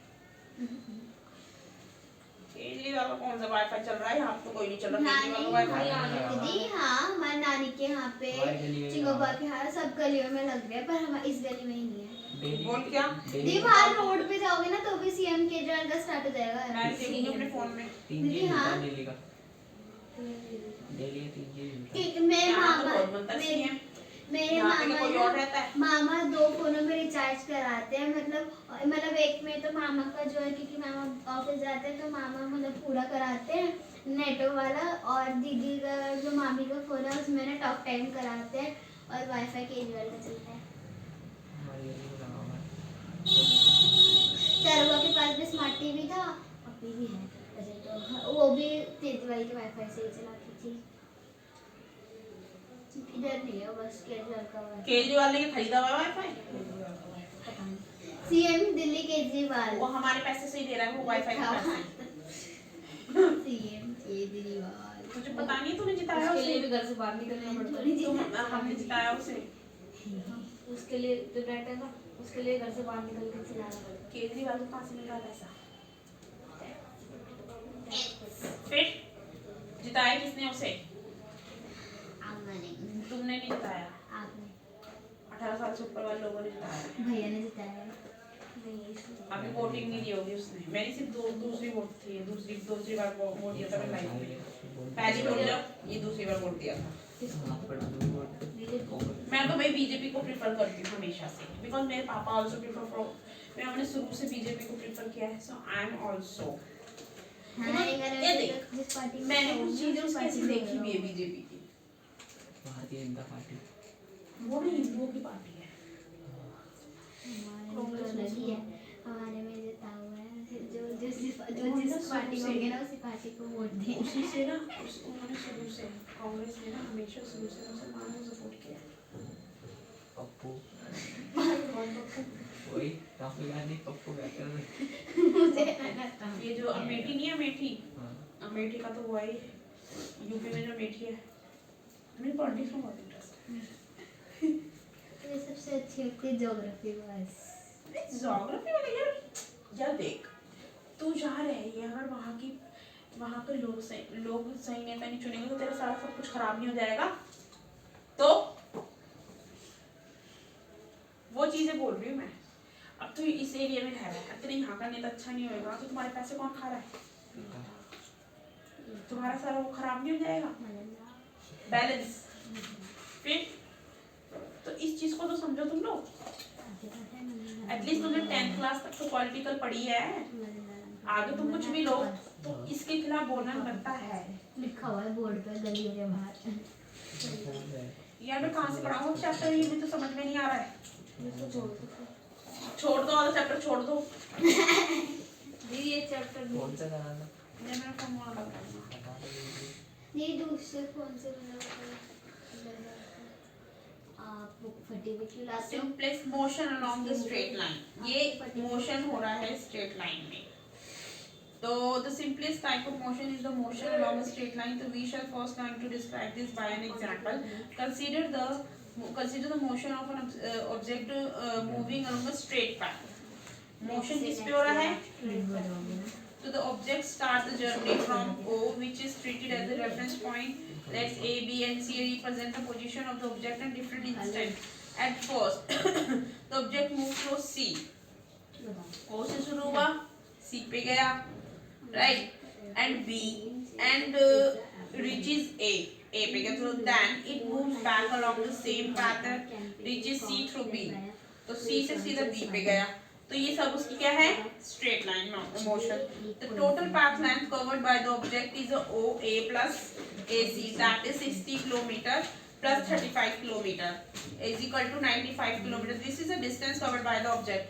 केजरीवाल का कौन सा वाईफाई चल रहा है, यहाँ तो कोई नहीं चल रहा नानी केजरीवाल का वाईफाई। दीदी हाँ, हमारी नानी के यहाँ पे, हमारी गली में चिंगू बुआ के यहाँ सब गलियों में लग रहे हैं, पर हमारे इस गली में ही नहीं है। बोल क्या? दी बाहर रोड पे जाओगे ना तो भी सीएम केजरीवाल का स्टार्ट हो जाएगा। मैं देखूंगी अपने फोन में। 3 दीदी, GB हाँ। डेली का, डेली 3 GB ठीक, मेरे यहाँ तो मामा बहुत बनता है CM, मेरे यहाँ पे मामा कोई और रहता है। मामा 2 फोनों में रिचार्ज कराते हैं, मतलब एक में तो मामा का जो है, क्योंकि मामा ऑफिस जाते हैं तो मामा मतलब पूरा कराते हैं नेटो वाला, और दीदी का जो मामी का फोन है उसमें ना टॉक टाइम कराते हैं, और वाईफाई केजरीवाल का चलता है। हमारी गली में लगा हुआ है। चारुआ के पास भी स्मार्ट टीवी था, अभी भी है वैसे तो, वो भी केजरीवाल के वाईफाई से ही चलाती थी। इधर नहीं है, बस केजरीवाल का वाईफाई। केजरीवाल ने खरीदा हुआ वाईफाई, सीएम दिल्ली केजरीवाल, वो हमारे पैसे से ही दे रहा है वो वाईफाई के पैसे। सीएम केजरीवाल। तुझे पता नहीं है, तूने जिताया उसके लिए उसे, भी घर से बाहर निकलना पड़ता है। हमने जिताया उसे। उसके लिए जो डाटा है ना, उसके लिए घर से बाहर निकल के चलाना पड़ता है। केजरीवाल को कहाँ से मिल रहा पैसा? फिर जिताया किसने उसे? तुमने नहीं जिताया, आपने, 18 साल से ऊपर वाले लोगों ने जिताया। भैया ने जिताया। अभी वोटिंग नहीं दी होगी उसने, मेरी सिर्फ दूसरी वोट थी, दूसरी बार वोट दिया था मैंने लाइफ में। पहली वोट जब ये दूसरी बार वोट दिया था। मैं तो भाई बीजेपी को प्रेफर करती हूँ हमेशा से, बिकॉज मेरे पापा आल्सो प्रेफर फॉर, मैंने शुरू से बीजेपी को प्रेफर किया है, सो आई एम आल्सो। ये देख, मैंने कुछ चीजें कैसी देखी भी है बीजेपी की, भारतीय जनता पार्टी वो ना हिंदुओं की पार्टी है। हमारे में जिता हुआ है, जो जिस पार्टी को होंगे ना उसी पार्टी को वोट देंगे। उसी से ना उन्होंने शुरू से, कांग्रेस ने ना हमेशा शुरू से मुसलमानों को सपोर्ट किया है। पप्पू कौन पप्पू? वही राहुल गांधी पप्पू कहते हैं। ये जो अमेठी नहीं है, अमेठी, हाँ, अमेठी का तो वो है यूपी में जो अमेठी है। मेरी पॉलिटिक्स में बहुत इंटरेस्ट है। ये सबसे अच्छी होती है ज्योग्राफी। बस ज्योग्राफी वाला यार देख, तू जहाँ रह रही है, अगर वहाँ की वहां के लोग सही नेता नहीं चुनेंगे तो तेरा सारा सब कुछ खराब नहीं हो जाएगा। तो वो चीजें बोल रही हूँ मैं। अब तो इस एरिया में रह रहा है, तेरे यहाँ का नेता अच्छा नहीं होगा तो तुम्हारे पैसे कौन खा रहा है? तुम्हारा सारा वो खराब नहीं हो जाएगा बैलेंस। फिर तो इस चीज को तो समझो तुम लोग। एटलीस्ट तुमने 10th क्लास तक तो पॉलिटिकल पढ़ी है, आगे तुम कुछ भी लो तो इसके खिलाफ बोलना बनता है। लिखा हुआ है बोर्ड पे गली के बाहर। यार मैं कहाँ से पढ़ाऊँ चैप्टर, ये भी तो समझ में नहीं आ रहा है। इसको छोड़ दो वाला चैप्टर छोड़ दो। दीदी ये चैप्टर कौन सा कराना? ये मेरा फोन वहाँ लग रहा है। बता दो दीदी। नहीं दूसरे फोन से आप फटी हुई क्यों लाते हो? Simplest motion along the straight line. ये मोशन हो रहा है स्ट्रेट लाइन में। तो the simplest type of motion is the motion along a straight line. So we shall first learn to describe this by an example. Consider the motion of an object moving along a straight path. Motion किस पे हो रहा है? So the object starts the journey from O, which is treated as the reference point. Let's A, B, and C represent the position of the object at different instants. At first, the object moves through C. O से शुरू हुआ, C पे गया, right? And B and reaches A. A पे गया, so then it moves back along the same path and reaches C through B. तो C से सीधा B पे गया. तो ये सब उसकी क्या है? Straight line motion. The total path length covered by the object is OA plus AC, that is 60 kilometer plus 35 kilometer is equal to 95 kilometer. This is the distance covered by the object.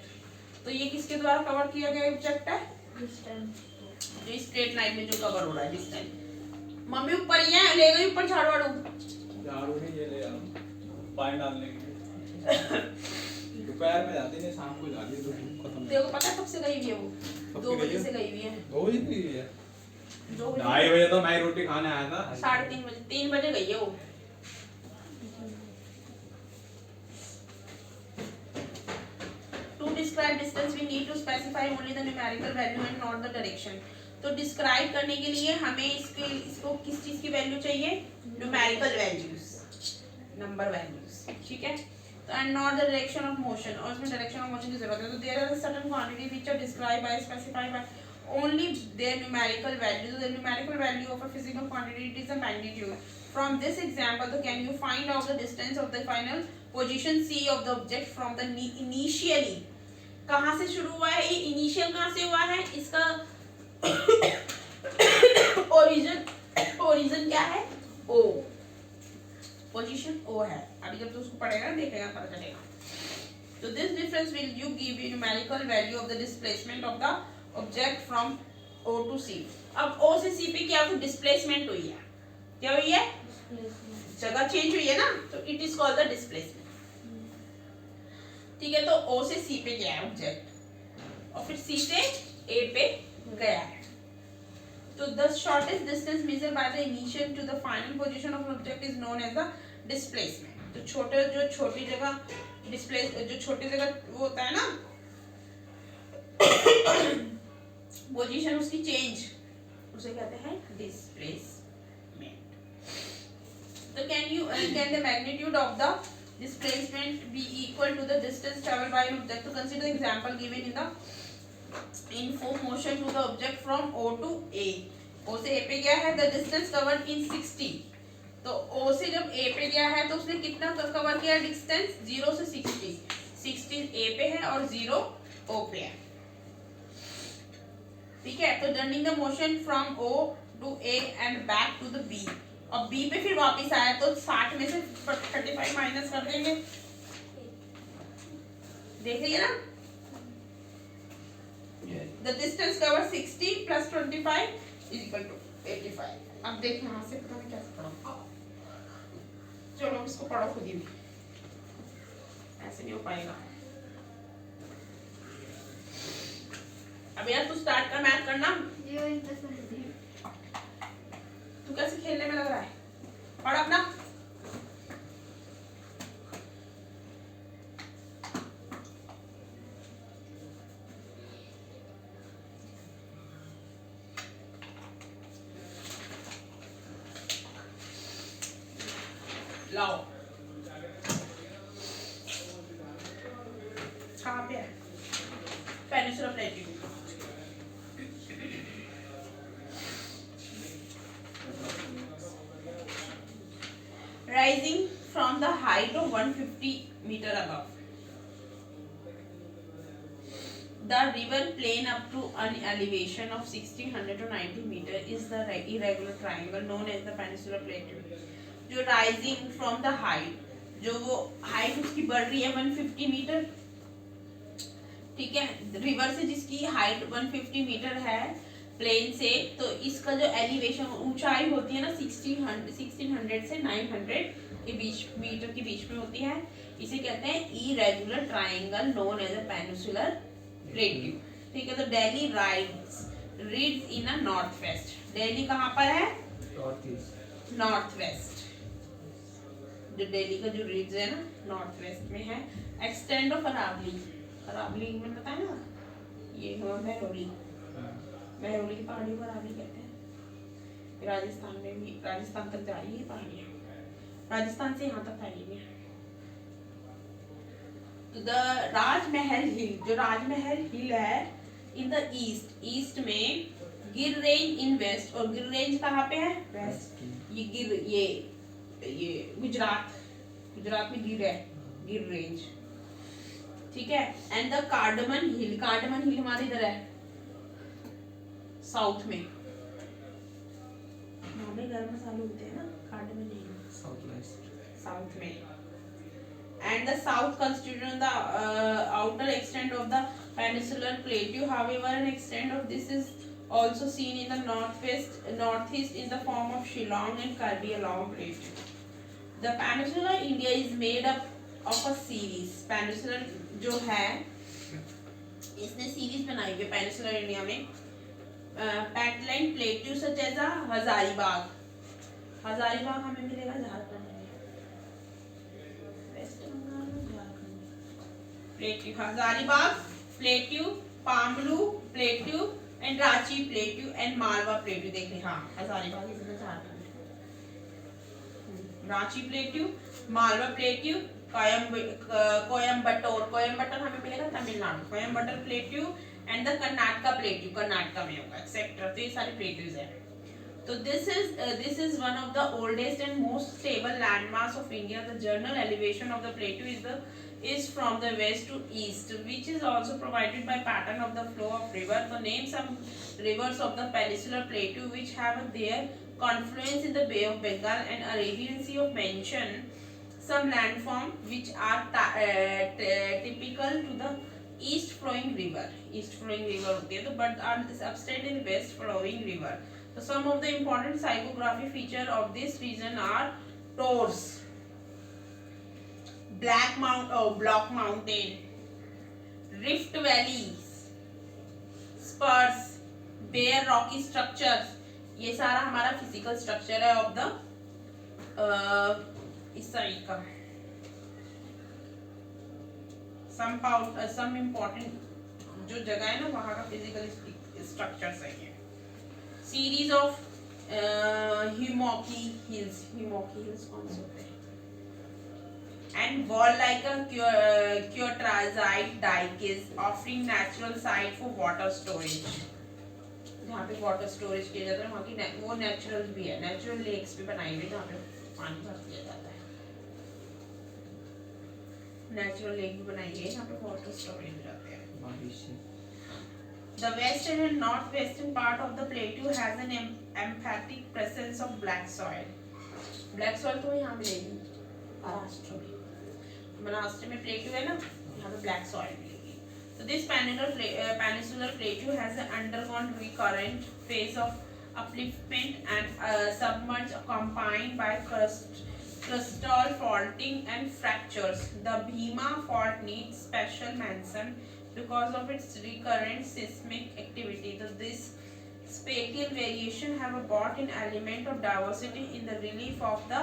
तो ये किसके द्वारा cover किया गया object है? जो straight line में जो कवर हो रहा है डिस्टेंस। मम्मी ऊपर ही है, ले गई ऊपर झाड़ू वाड़ू। झाड़ू नहीं, ये ले आओ पानी डालने के लिए। दोपहर में जाती नहीं, शाम को जाती है तो खत्म। तेरे को पता है कब से गई हुई है वो? 2 बजे से गई हुई है। 2 बजे गई है? 2 बजे। 2:30 बजे तो मैं रोटी खाने आया था। 3:30 बजे, 3 बजे गई है वो। To describe distance we need to specify only the numerical value and not the direction. तो डिस्क्राइब करने के लिए हमें इसको किस चीज की वैल्यू चाहिए? न्यूमेरिकल वैल्यूज, नंबर वैल्यूज, ठीक है? तो and not the direction of motion, और इसमें डायरेक्शन ऑफ मोशन की जरूरत है। तो there are certain quantity which are describe by specified by only their numerical value. So the numerical value of a physical quantity, it is the magnitude. From this example, so can you find out the distance of the final position C of the object from the initially? कहाँ से शुरू हुआ है ये? Initial कहाँ से हुआ है इसका? ओरिजिन क्या है? O. पोजीशन O है। अभी जब तो उसको पढ़ेगा देखेगा पता चलेगा। So this difference will you give you numerical value of the displacement of the object from O to C. अब O से C पे क्या हुआ? डिस्प्लेसमेंट हुई है। क्या हुई है? जगह चेंज हुई है ना, तो it is called the displacement. ठीक है, तो O से C पे गया है ऑब्जेक्ट और फिर C से A पे गया है। तो the shortest distance measured by the initial to the final position of an object is known as the displacement. तो छोटी जगह डिस्प्लेस, जो छोटी जगह वो होता है ना पोजीशन उसकी चेंज, उसे कहते हैं डिस्प्लेसमेंट। तो can the magnitude of the displacement be equal to the distance traveled by an object? To consider the example given in the info motion to the object from O to A. O से A पे गया है, the distance covered in 60. तो O से जब A पे गया है तो उसने कितना कवर किया डिस्टेंस? 0 से 60. 60 A पे है और 0 O पे है। ठीक है, तो turning the motion from O to A and back to the B। अब B पे फिर वापस आया तो 60 में से 35 माइनस कर देंगे। देख रही है ना? The distance covered 60 plus 25 is equal to 85. अब देख यहाँ से पता नहीं कैसे पढ़ो। चलो इसको पढ़ो खुद ही, ऐसे नहीं हो पाएगा। अब यार तू स्टार्ट कर मैथ करना। तू कैसे खेलने में लग रहा है? पढ़ अपना। लाओ कहाँ पे है peninsula plateau rising from the height of 150 meter above. The river plain up to an elevation of 1600 to 90 meter is the irregular triangle known as the peninsular plateau. जो rising from the height, जो वो height उसकी बढ़ रही है 150 metre, ठीक है, river से जिसकी हाइट 150 मीटर है प्लेन से, तो इसका जो एलिवेशन ऊंचाई होती है ना 1600 से 900 के बीच मीटर के बीच में होती है, इसे कहते हैं irregular triangle known as a peninsular plateau. ठीक है, तो Delhi reads in a north west. Delhi कहाँ पर है? North west. जो दिल्ली का जो रीड्स है ना नॉर्थ वेस्ट में है। एक्सटेंड ऑफ अरावली, अरावली में पता है ना, ये महरौली, महरौली की पहाड़ियों को अरावली कहते हैं। राजस्थान में भी, राजस्थान तक जा रही है पहाड़ियाँ, राजस्थान से यहाँ तक फैली है। तो द राजमहल हिल, जो राजमहल हिल है इन द ईस्ट, ईस्ट में गिर रेंज इन वेस्ट, और गिर रेंज कहाँ पे है? वेस्ट। ये गिर, ये गुजरात, गुजरात में गिर है, गिर रेंज, ठीक है। And the Cardamom hill, Cardamom hill हमारे इधर है साउथ में, वहाँ पे गरम मसाले होते हैं ना, कार्डमन हिल साउथ में। And the south constitutes the outer extent of the peninsular plateau. However, an extent of this is also seen in the northeast in the form of Shillong and Karbi Anglong plateau. The peninsular India is made up of a series. Peninsular जो है, इसने series बनाई हुई है peninsular India में। Patland plateau such as Hazaribagh, Hazaribagh हमें मिलेगा झारखंड में, वेस्ट बंगाल में, झारखंड में। प्लेट्यू, हजारीबाग प्लेट्यू, पामलू plateau and Ranchi plateau and Malwa plateau. देखिए हाँ, हजारीबाग इसमें झारखंड, रांची प्लेट्यू, मालवा प्लेट्यू, कोयम्बटूर, कोयम्बटूर हमें मिलेगा Tamil Nadu, Coimbatore plateau and the Karnataka plateau, Karnataka में होगा सेक्टर। तो ये सारे प्लेट्यूज हैं। तो this is one of the oldest and most stable landmass of India. The general elevation of the plateau is from the west to east, which is also provided by pattern of the flow of river. So name some rivers of the peninsular plateau which have their confluence in the Bay of Bengal and Arabian Sea. Of mention some landform which are typical to the east flowing river, east flowing river होती है, तो but are substandard in west flowing river. So some of the important psychography feature of this region are Taurs, Block Mountain, Rift Valleys, Spurs, bare rocky structures. ये सारा हमारा physical structure है of the इस side का। some important जो जगह है ना वहाँ का physical structures है ये। Series of hummocky hills कौन से होते हैं? And wall like a quartzite dike is offering natural site for water storage. जहाँ पे water storage किया जाता है वहाँ की वो natural भी है, natural lakes भी बनाई हुई जहाँ पे पानी भर दिया जाता है। Natural lake भी बनाई है जहाँ पे water storage हो जाते हैं। The western and northwestern part of the plateau has an emphatic presence of black soil. Black soil तो यहाँ मिलेगी महाराष्ट्र में, महाराष्ट्र में प्लेट्यू है ना, यहाँ पे black soil मिलेगी। So this peninsular plateau has undergone recurrent phase of upliftment and submerge combined by crustal faulting and fractures. The Bhima fault needs special mention because of its recurrent seismic activity. So this spatial variation have brought in element of diversity in the relief of the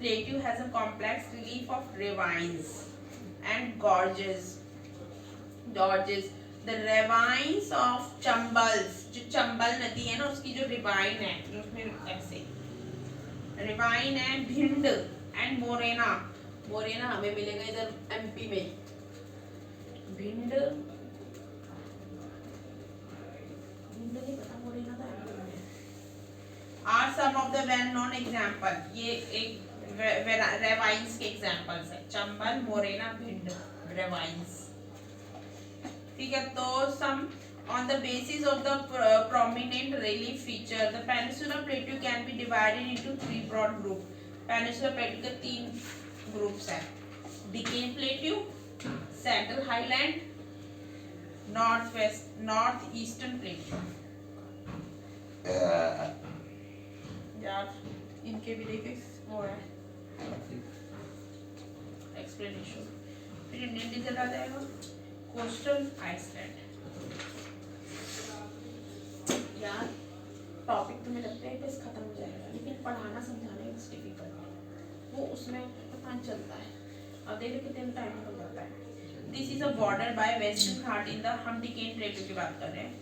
plateau. Has a complex relief of ravines and gorges. The ravines of Chambals, जो चंबल नदी है ना उसकी जो rewind है, जो उसमें ऐसे रिवाइन है, भिंड एंड मोरेना। मोरेना हमें मिलेगा इधर एमपी में, भिंड, भिंड नहीं पता, मोरेना तो एमपी में है। Are some of the well known example, ये एक रेवाइंस के एग्जाम्पल्स है, चंबल, मोरेना, भिंड, रेवाइंस। ठीक है, तो सम on the basis of the prominent relief feature, the Peninsular Plateau can be divided into three broad groups. Peninsular Plateau के तीन ग्रुप्स हैं, Deccan Plateau, Central Highland, north eastern प्लेटू। यार इनके भी देखे वो है एक्सप्लेनेशन। फिर इंडियन डिजिटल आ जाएगा, कोस्टल आइसलैंड। यार टॉपिक तुम्हें लगता है बस खत्म हो जाएगा, लेकिन पढ़ाना समझाना इट्स डिफिकल्ट, वो उसमें पता नहीं चलता है। अब देखो कितने टाइम निकल जाता है। This is a border by western Ghat in the, हम डिकेन प्लेटू की बात कर रहे हैं।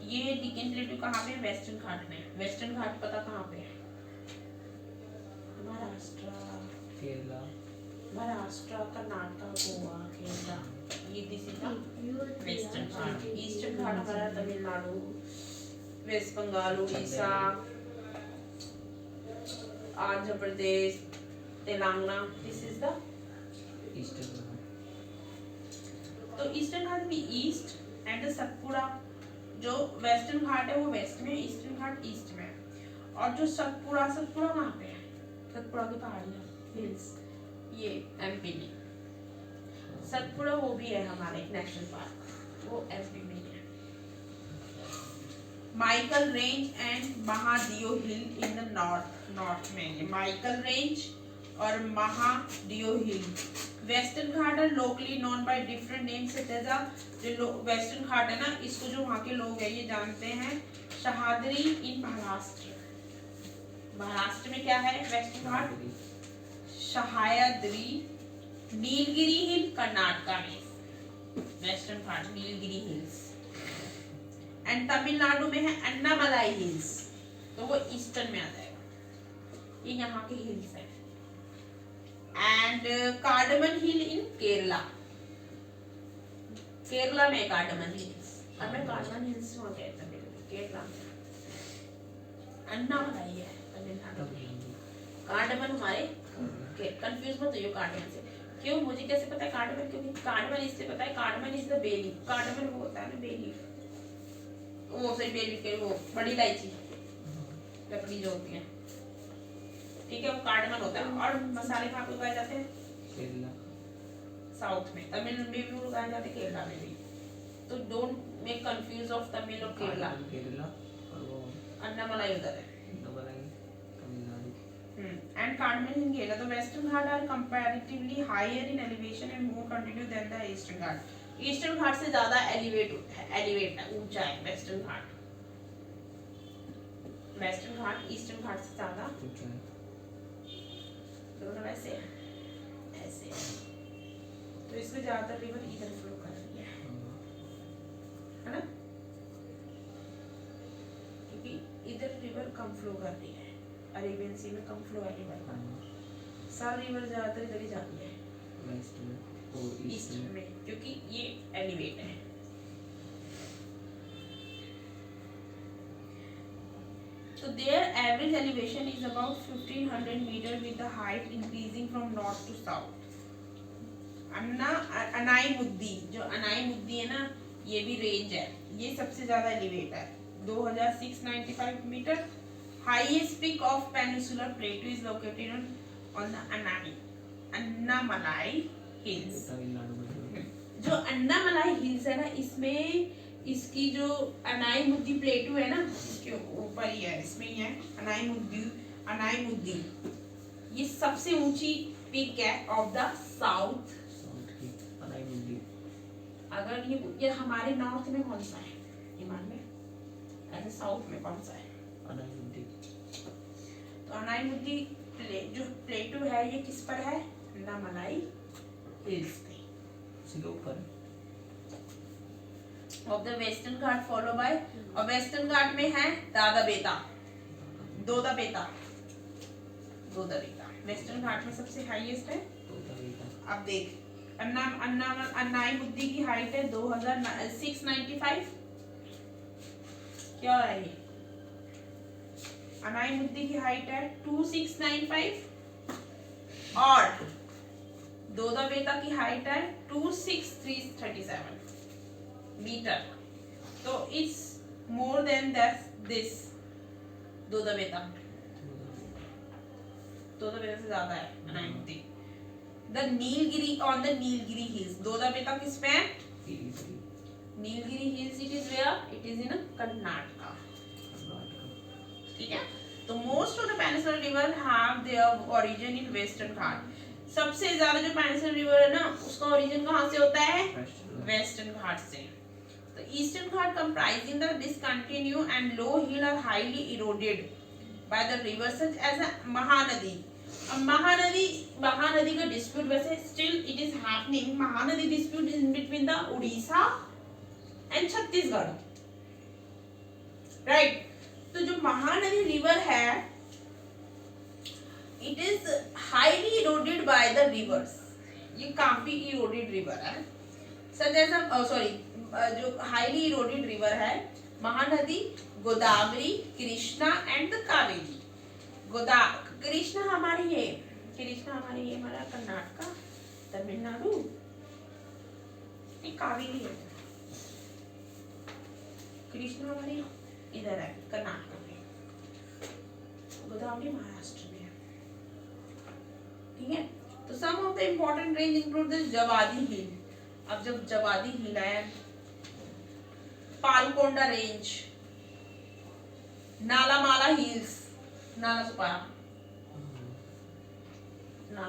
ये डिकेन प्लेटू कहाँ पे है? वेस्टर्न घाट में। वेस्टर्न घाट पता कहाँ पे है? महाराष्ट्र, केरला, महाराष्ट्र, कर्नाटक, गोवा, केरला, ये this is the western Ghat. Eastern Ghat हमारा Tamil Nadu, West Bengal, Orissa, Andhra Pradesh, Telangana, this is the Eastern. तो ईस्टर्न घाट में ईस्ट एंड सतपुड़ा, जो वेस्टर्न घाट है वो वेस्ट में, ईस्टर्न घाट ईस्ट में। और जो सतपुड़ा, सतपुड़ा कहाँ पे है? सतपुड़ा की पहाड़ियाँ, हिल्स, ये एमपी में। सतपुड़ा वो भी है हमारा एक नेशनल पार्क, वो एमपी में है। Maikal range and Mahadeo hill in the north में, माइकल रेंज और महादियो हिल। वेस्टर्न घाट है locally known by different names, जो वेस्टर्न घाट है ना, इसको जो वहाँ के लोग हैं ये जानते हैं सह्याद्री इन महाराष्ट्र। महाराष्ट्र में क्या है वेस्टर्न घाट? सह्याद्री। नीलगिरी हिल कर्नाटका में, western Ghat Nilgiri hills. And Tamil Nadu में है अन्नामलाई हिल्स, तो वो ईस्टर्न में आ जाएगा। ये यहाँ के हिल्स है। एंड कार्डमन हिल इन केरला, केरला में कार्डमन हिल्स। अब मैं कार्डमन हिल्स वहाँ गए थे केरला में। अन्नामलाई है तमिलनाडु में, कार्डमन हमारे, कंफ्यूज मत होइए कार्डमन से। क्यों, मुझे कैसे पता है कार्डमन? क्योंकि कार्डमन इसलिए पता है, cardamom is the bay leaf. Cardamom वो होता है ना बे लीफ, वो सही बे लीफ के वो बड़ी इलायची लकड़ी जो होती है, ठीक है, वो कार्डमन होता है। और मसाले कहाँ पे उगाए जाते हैं? केरला, साउथ में, तमिल में भी उगाए जाते हैं, केरला में भी। तो don't make confuse of Tamil और केरला। केरला और वो अन्नामलाई उधर है, Annamalai Tamil Nadu. And Cardamom in Kerala, the Western Ghat are comparatively higher in elevation and more continuous than the Eastern Ghat. Eastern Ghat से ज़्यादा elevate है, ऊंचा है Western Ghat। Western Ghat Eastern Ghat से ज़्यादा ऊंचा है। दोनों वैसे हैं, ऐसे हैं। तो इसमें ज़्यादातर रिवर इधर फ्लो कर रही है ना? क्योंकि इधर रिवर कम फ्लो कर रही है, अरेबियन सी में कम फ्लो है रिवर का। सब रिवर ज़्यादातर इधर ही जाती है, वेस्ट में और ईस्ट में, क्योंकि ये एलिवेट है। So their average elevation is about 1500 meter with the height increasing from north to south. अनाई मुद्दी, जो अनाई मुद्दी है ना, ये भी रेंज है, ये सबसे ज्यादा एलिवेट है, 2695 metre. Highest peak of Peninsular Plateau is located on the Annamalai hills. Tamil Nadu में जो अन्नामलाई हिल्स है ना, इसमें इसकी जो अनाई मुद्दी प्लेटू है ना, इसके ऊपर ही है, इसमें ही है अनाई मुद्दी। ये सबसे ऊंची पीक है ऑफ द साउथ। की अनाई मुद्दी। अगर ये हमारे नॉर्थ में कौन सा है हिमालय में, ऐसे साउथ में कौन सा है? अनाई मुद्दी। तो अनाई मुद्दी जो प्लेटू है ये किस पर है? अन्नामलाई हिल्स पे, सीधे ऊपर of the western Ghat follow by, और वेस्टर्न घाट में है दादा बेता, दोदा बेता, दोदबेता। वेस्टर्न घाट में सबसे हाईएस्ट है। दोदबेता। अब देख, अन्नाई मुद्दी की हाइट है 2695। क्या हो रहा है ये? अन्नाई मुद्दी की हाइट है 2695 और दोदबेता की हाइट है 26337 मीटर। तो it's more than this Doddabetta से ज्यादा है Anai Mudi. The Nilgiri on the Nilgiri hills. Doddabetta किस पे है? Nilgiri hills it is where? It is in Karnataka. ठीक है। तो most of the peninsular river have their origin in Western Ghat. सबसे ज्यादा जो पेनिनसुलर रिवर है ना उसका ओरिजिन कहाँ से होता है? वेस्टर्न घाट से। तो eastern ghat comprising the discontinue and low hill are highly eroded by the river such as Mahanadi. अब महानदी का डिस्प्यूट वैसे still it is happening. Mahanadi dispute is between the Orissa and Chhattisgarh, right. तो जो महानदी रिवर है it is highly eroded by the rivers. ये काफी eroded river है। सच ऐसा सॉरी जो हाईली इरोडेड रिवर है महानदी, गोदावरी, कृष्णा एंड द कावेरी। कृष्णा हमारी है हमारा कर्नाटका, तमिलनाडु, कावेरी है। कृष्णा हमारी इधर है कर्नाटक में, गोदावरी महाराष्ट्र में है। ठीक है। तो some of the important range include the Javadi hill. अब जब जवादी हिल है, पालकोंडा रेंज, नालामाला हिल्स, नाला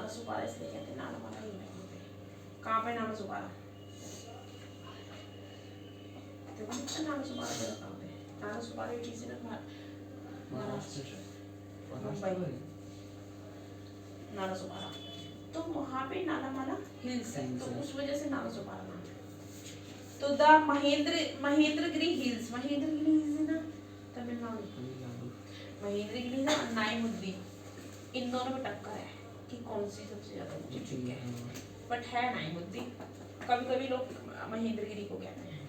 सुपारा इसलिए कहते हैं नालामाला हिल। कहाँ पे नाला सुपारा? नाला सुपारा इट इज इन महाराष्ट्र, मुंबई। नाला सुपारा तो वहां पे नालामाला हिल्स है, तो उस वजह से नाला सुपारा नाम है। तो द महेंद्रगिरी हिल्स ना तमिलनाडु। महेंद्रगिरी है अन्नाई मुद्दी, इन दोनों में टक्कर है कि कौन सी सबसे ज्यादा ऊंची है। बट है अन्नाई मुद्दी, कभी लोग महेंद्रगिरी को कहते हैं।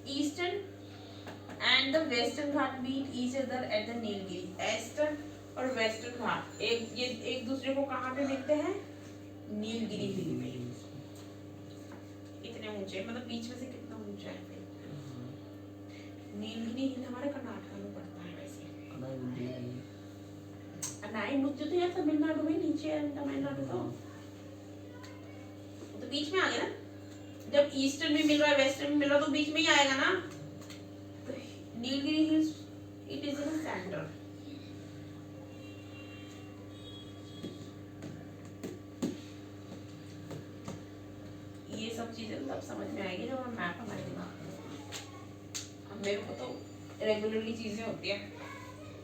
Eastern and the western ghat meet each other at the Nilgiri. Eastern और वेस्टर्न घाट एक दूसरे को कहाँ पे मिलते हैं? नीलगिरी हिल में। इतने ऊंचे, मतलब बीच में से कितना ऊंचा है? नीलगिरी हिल हमारे कर्नाटक में पड़ता है। वैसे अन्नाई मुद्दी तो यार तमिलनाडु में नीचे है। तमिलनाडु तो बीच में आ गया ना। जब ईस्टर्न में मिल रहा है वेस्टर्न में मिल रहा है तो बीच में ही आएगा ना। तो Nilgiri hills it is in centre. ये सब चीजें तब समझ में आएगी जब हम मैप हमारे दिमाग में। अब मेरे को तो रेगुलरली चीजें होती है,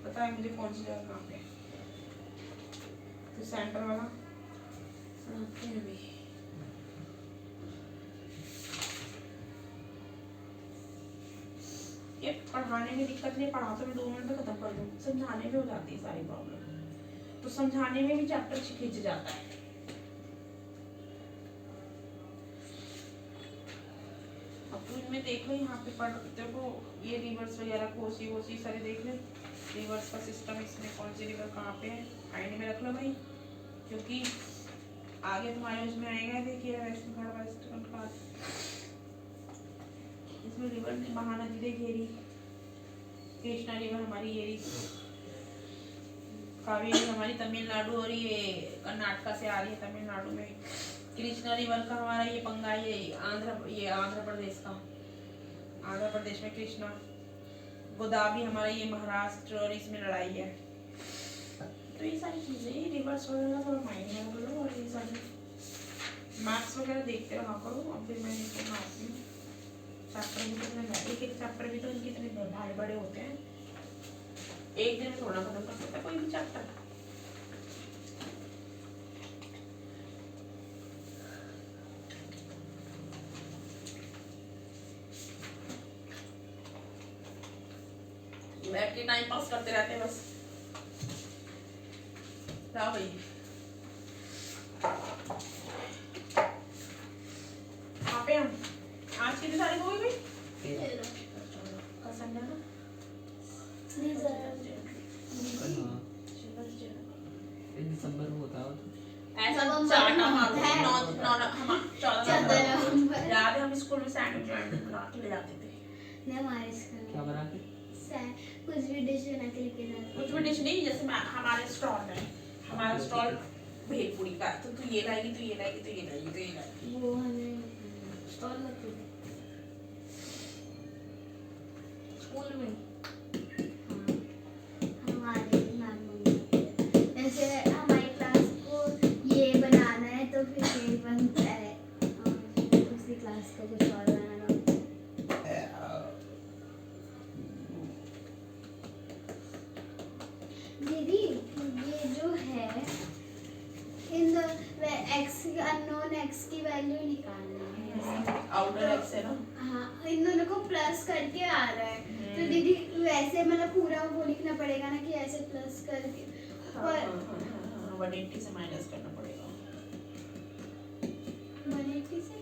पता है मुझे कौन सी जगह कहाँ पे। तो सेंटर वाला समझते हैं अभी। ये पढ़ाने में दिक्कत नहीं, पढ़ा तो मैं 2 मिनट में खत्म कर दूँ। समझाने में हो जाती है सारी प्रॉब्लम। तो समझाने में भी चैप्टर खिंच जाता है। में देख लो यहाँ पे पढ़ देखो, ये रिवर्स वगैरह कोसी वोसी सारे देख ले। रिवर्स का सिस्टम इसमें कौन सी रिवर कहाँ पे है माइंड में रख लो भाई, क्योंकि आगे तुम्हारे उसमें आएगा। देखिए वेस्टर्न घाट इसमें रिवर महानदी दे घेरी, कृष्णा रिवर हमारी ये रही, कावेरी हमारी तमिलनाडु और ये कर्नाटका से आ रही है तमिलनाडु में। कृष्णा रिवर का हमारा ये पंगा, ये आंध्र प्रदेश का, आंध्र प्रदेश में कृष्णा। गोदावरी हमारा ये महाराष्ट्र और इसमें लड़ाई है। तो ये सारी चीजें रिवर्स वगैरह थोड़ा माइंड में करो और ये सारी मैथ्स वगैरह देखते रहा करो। अब फिर मैं इसको बनाती हूँ। चैप्टर भी कितने एक चैप्टर भी तो इनके इतने भारी बड़े होते हैं, एक दिन में थोड़ा खत्म कर सकता है कोई भी चैप्टर। बैठ के टाइम पास करते रहते हैं बस। लाओ भाई कहाँ पे हम आज कितनी तारीख हो गई भाई? 13 कल संडे है ना? प्लीज कल हाँ ये दिसंबर में होता है वो तो। ऐसा नवंबर चाटा में मारो होता है। 9 हम 14 14 नवंबर नवंबर। याद है हम स्कूल में सैंडविच बना के ले जाते थे। नहीं हमारे स्कूल क्या बना के कुछ भी डिश बना के लेके जाते कुछ भी डिश नहीं, जैसे हमारे स्टॉल है, हमारा स्टॉल भेलपुरी का है, तो तू ये लाएगी, तू ये लाएगी, तू ये लाएगी, तू ये लाएगी। वो हमें स्टॉल लगते थे स्कूल में। हमारे मैम जैसे हमारी क्लास को ये बनाना है तो फिर ये बनता है और दूसरी क्लास को कुछ और बनाना होता है। दीदी ये जो है इन एक्स अननोन एक्स की वैल्यू निकालना है। आउटर एक्स है ना? हाँ इन दोनों को प्लस करके आ रहा है तो दीदी वैसे मतलब पूरा वो लिखना पड़ेगा ना कि ऐसे प्लस करके पर 180 से माइनस करना पड़ेगा। 180 से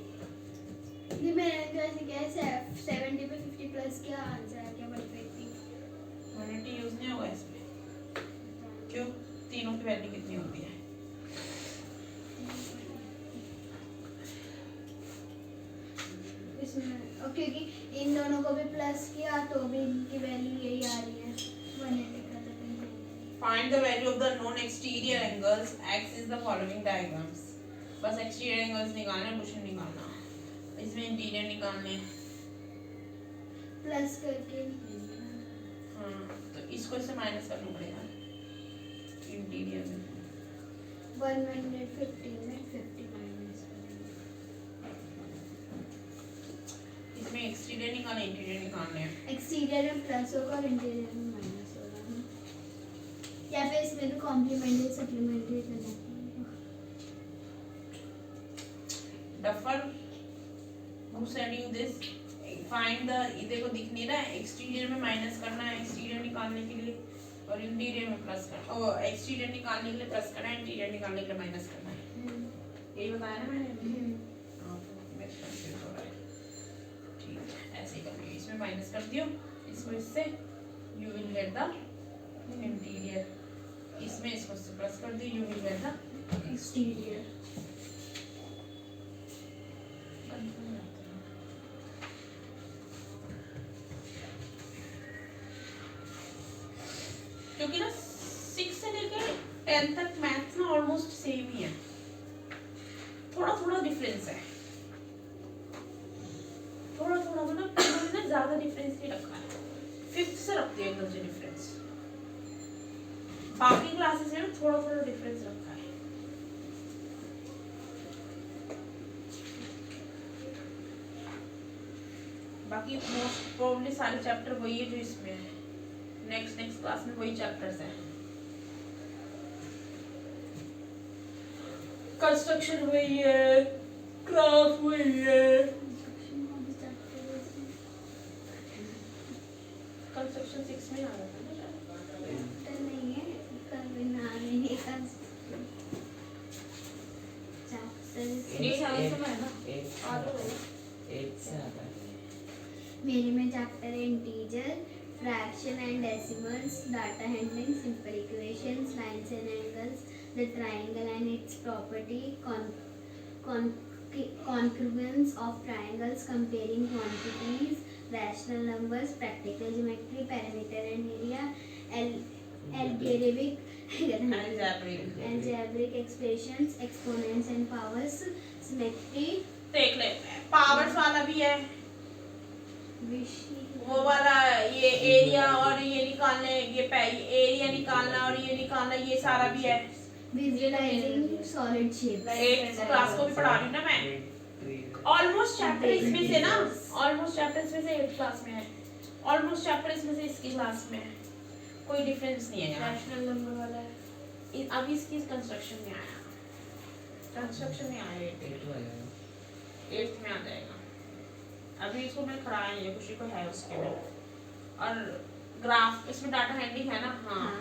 ये मैंने जैसे कैसे 70 पे 50 प्लस क्या आंसर है क्या 180 180 यूज नहीं होगा इसमें, क्यों? तीनों की वैल्यू कितनी होती है? इसमें और क्योंकि इन दोनों को भी प्लस किया तो भी इनकी वैल्यू यही आ रही है 180 का तो कहीं Find the value of the known exterior angles. X is the following diagrams. बस exterior angles निकालना है, कुछ नहीं निकालना। इसमें इंटीरियर निकालने हैं। प्लस करके हाँ, तो इसको इससे माइनस करना पड़ेगा इंटीरियर में। 150 में 50 माइनस इसमें एक्सटीरियर निकालना, इंटीरियर निकालने हैं। एक्सटीरियर में प्लस होगा और इंटीरियर में माइनस होगा या फिर इसमें तो कॉम्प्लीमेंट्री सप्लीमेंट्री करना पड़ेगा। Duffer who send you this? Find the, इधर को दिख नहीं रहा है, एक्सटीरियर में माइनस करना है एक्सटीरियर निकालने के लिए और इंटीरियर में प्लस करना, ओ एक्सटीरियर निकालने के लिए प्लस करना है, इंटीरियर निकालने के लिए माइनस करना है। यही बताया ना मैंने? हाँ, तो मैं कंफ्यूज हो रहा है। ठीक है, ऐसे ही करेंगे। इसमें माइनस कर दियो, इसको इससे, you will get the interior। इसमें इसको इससे प्लस कर दियो, you will get the exterior। क्योंकि ना 6 से लेकर 10 तक मैथ्स ना ऑलमोस्ट सेम ही है, थोड़ा थोड़ा डिफरेंस है, थोड़ा थोड़ा मतलब उन्होंने ना ज्यादा डिफरेंस नहीं रखा है, 5th से रखते हैं एकदम से डिफरेंस। बाकी क्लासेस में थोड़ा थोड़ा डिफरेंस रखा है। बाकी मोस्ट प्रोबब्ली सारे चैप्टर वही है जो इसमें है, नेक्स्ट क्लास में वही चैप्टर्स हैं। कंस्ट्रक्शन वही है, क्राफ्ट वही है। कंस्ट्रक्शन 6 में आ रहा था ना शायद। नहीं है कभी ना नहीं का एक साल से मैं ना एक से आता है। मेरे में चैप्टर है integer, fraction and decimals, data handling, simple equations, lines and angles, the triangle and it's property, congruence of triangles, comparing quantities, rational numbers, practical geometry, perimeter and area, algebraic expressions, exponents and powers, symmetry, देख ले, powers वाला भी है, वो वाला ये area और ये निकालने, ये एरिया निकालना और ये निकालना, ये सारा भी है। visualizing solid shapes. 8th class को भी पढ़ा रही हूँ ना मैं। ऑलमोस्ट चैप्टर इसमें से ना, ऑलमोस्ट चैप्टर इसमें से 8th क्लास में है, ऑलमोस्ट चैप्टर इसमें से इसकी क्लास में है, कोई डिफरेंस नहीं है यार। रैशनल नंबर वाला है। अभी इसकी कंस्ट्रक्शन में आया, कंस्ट्रक्शन में आया 8th में आ जाएगा। अभी इसको मैंने पढ़ाया नहीं है, खुशी को है उसके में। और ग्राफ इसमें डाटा हैंडलिंग है ना? हाँ,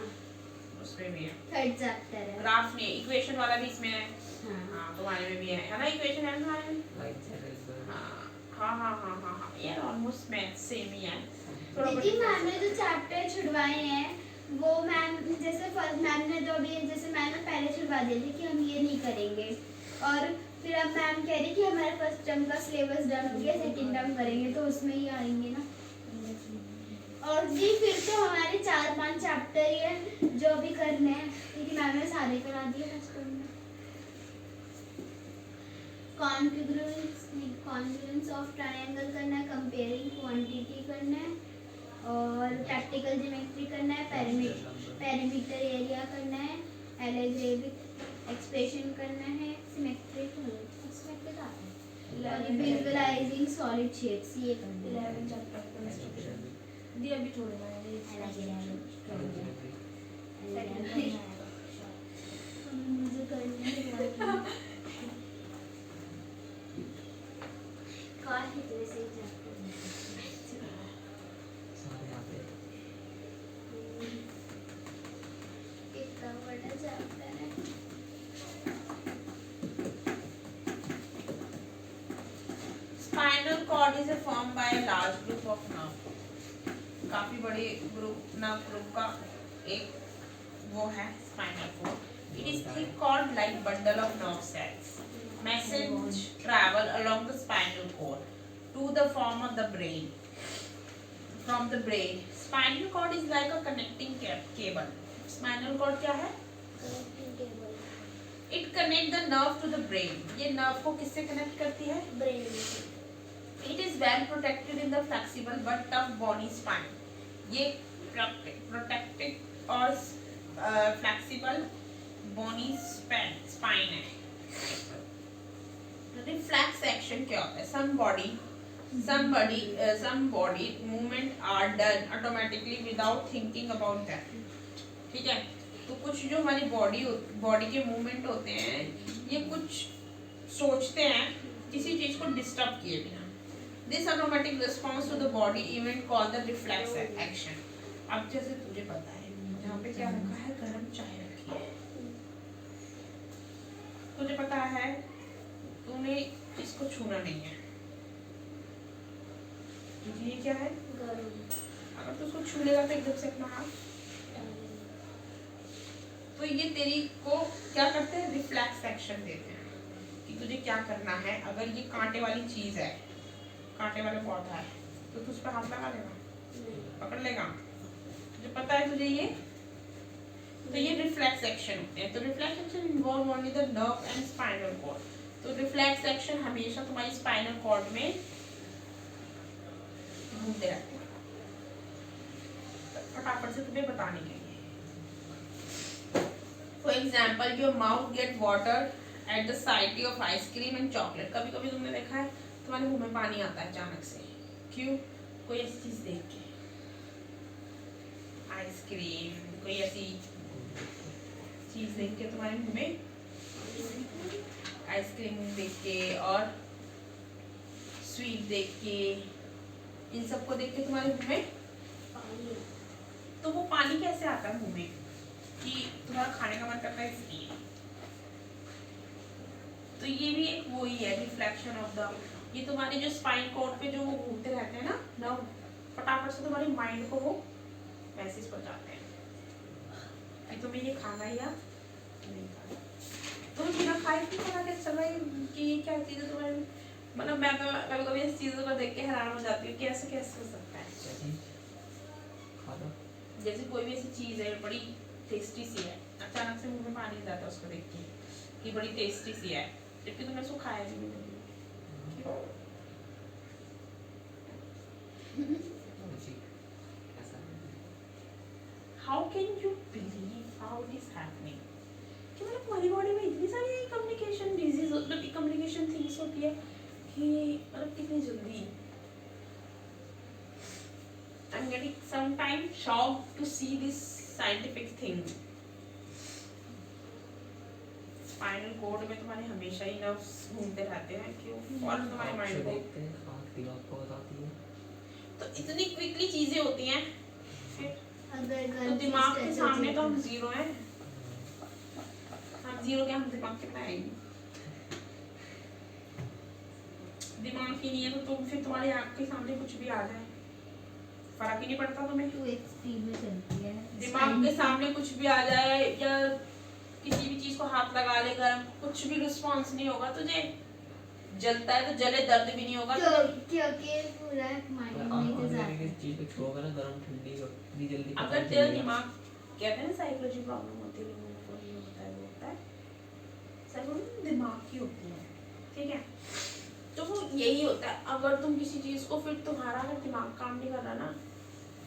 उसमें भी है, थर्ड चैप्टर है। ग्राफ में इक्वेशन वाला भी इसमें है। हाँ हाँ तुम्हारे में भी है ना इक्वेशन है तुम्हारे में? लाइक सेट हाँ यार ऑलमोस्ट मैथ सेम ही है, थोड़ा दीदी बहुत मैम ने जो चैप्टर छुड़वाए हैं वो मैम जैसे फर्स्ट मैम ने तो अभी जैसे मैम ने पहले छुड़वा दिए थे कि हम ये नहीं करेंगे, और फिर अब मैम कह रही कि हमारा फर्स्ट टर्म का सिलेबस डन हो गया, सेकंड टर्म करेंगे तो उसमें ही आएंगे ना। और जी फिर तो हमारे 4-5 चैप्टर ही है जो भी करने हैं क्योंकि मैम ने सारे करा दिए फर्स्ट टर्म में। कॉन्ग्रुएंस ऑफ ट्रायंगल करना है, कंपेयरिंग क्वांटिटी करना है, और प्रैक्टिकल ज्योमेट्री करना है, पेरीमीटर एरिया करना है, अलजेब्रिक एक्सप्रेशन करना है, सिमेट्रिक और विजुअलाइजिंग सॉलिड शेप्स ये करना है। 11 चैप्टर दी अभी छोड़ना है मुझे करना है काश इतने से चैप्टर सारे आते हैं। कितना बड़ा चैप्टर है। Spinal cord is form by a large group of nerve, काफी बड़े नर्व ग्रुप का एक वो है spinal cord. It is thick cord like bundle of nerve cells, message travel along the spinal cord to the form of the brain, from the brain spinal cord is like a connecting cable. Spinal cord क्या है? It connect the nerve to the brain, ये nerve को किससे connect करती है? Brain. It is well protected in the flexible but tough bony spine. ये protected और flexible bony spine है। Reflex action क्या होता है? Some body movement are done automatically without thinking about them. ठीक है? तो कुछ जो हमारी बॉडी के मूवमेंट होते हैं ये कुछ सोचते हैं किसी चीज को डिस्टर्ब किए बिना। This automatic response to the body event called the reflex action. अब जैसे तुझे पता है यहाँ पे क्या रखा है? गर्म चाय रखी है। तुझे पता है तूने इसको छूना नहीं है क्योंकि ये क्या है? अगर तू इसको छू लेगा तो एकदम से अपना हाथ, तो ये तेरी को क्या करते हैं? रिफ्लेक्स एक्शन देते हैं कि तुझे क्या करना है। अगर ये कांटे वाली चीज है, कांटे वाला पौधा है, तो तू उस पर हाथ लगा लेगा, पकड़ लेगा, तुझे पता है तुझे ये, तो ये रिफ्लेक्स एक्शन होते हैं। तो reflex action involve only the nerve and spinal cord. तो रिफ्लेक्स एक्शन हमेशा तुम्हारी स्पाइनल कॉर्ड में घूमते रहते हैं। फटाफट से तुम्हें बताने के लिए, for example your mouth get water at the site of ice cream and chocolate. कभी कभी तुमने देखा है तुम्हारे मुंह में पानी आता है अचानक से, क्यों? कोई ऐसी चीज देख के, आइसक्रीम, कोई ऐसी चीज देख के तुम्हारे मुंह में, आइसक्रीम देख के और स्वीट देख के, इन सबको देख के तुम्हारे मुंह में, तो वो पानी कैसे आता है मुंह में? कि तुम्हारा खाने का मन करता है इसलिए। तो ये भी एक वो ही है रिफ्लेक्शन ऑफ द, ये तुम्हारे जो स्पाइन कॉर्ड पे जो वो घूमते रहते हैं ना नर्व, फटाफट से तुम्हारी माइंड को वो मैसेज पहुंचाते हैं कि तुम्हें ये खाना या नहीं खाना। तुम बिना खाए भी खाना कैसे चल रहा है कि ये क्या चीज़ है तुम्हारे, मतलब मैं तो कभी कभी इस चीज़ों को देख के हैरान हो जाती हूँ कि ऐसे कैसे हो सकता है। जैसे कोई भी ऐसी चीज़ है बड़ी टेस्टी सी है, अचानक से मुंह में पानी आ जाता है उसको देख के कि बड़ी टेस्टी सी है, जबकि तुमने उसको खाया भी नहीं। How can you believe how it is happening? कि मतलब तुम्हारी बॉडी में इतनी सारी कम्युनिकेशन डिजीज, मतलब कम्युनिकेशन थिंग्स होती है कि मतलब कितनी जल्दी। I'm getting sometimes shocked to see this scientific thing. Spinal cord में तुम्हारे हमेशा ही नर्व्स घूमते रहते हैं, क्यों? और तुम्हारे माइंड को दिमाग को बताती है। तो इतनी क्विकली चीजें होती हैं, फिर अगर तो गर्ल दिमाग के सामने तो हम जीरो हैं। हम जीरो के हम दिमाग कितना आएंगे? दिमाग ही नहीं है तो तुम फिर तुम्हारी आँख के सामने कुछ भी आ जाए फर्क ही नहीं पड़ता तुम्हें। तू एक स्पीड में चलती है दिमाग के सामने कुछ भी आ जाए या किसी भी चीज को हाथ लगा ले गर्म, कुछ भी रिस्पॉन्स नहीं होगा तुझे। जलता है तो जले, दर्द भी नहीं होगा तो क्योंकि पूरा माइंड में तो जाता है। किसी चीज को छुओगे ना गरम ठंडी इतनी जल्दी पता अगर नहीं तेरा चलेगा। दिमाग, कहते हैं ना साइकोलॉजी प्रॉब्लम होती है लोगों को, ये होता है वो होता है, साइकोलॉजी दिमाग की होती है, ठीक है। तो वो यही होता है, अगर तुम किसी चीज को, फिर तुम्हारा अगर दिमाग काम नहीं कर रहा ना,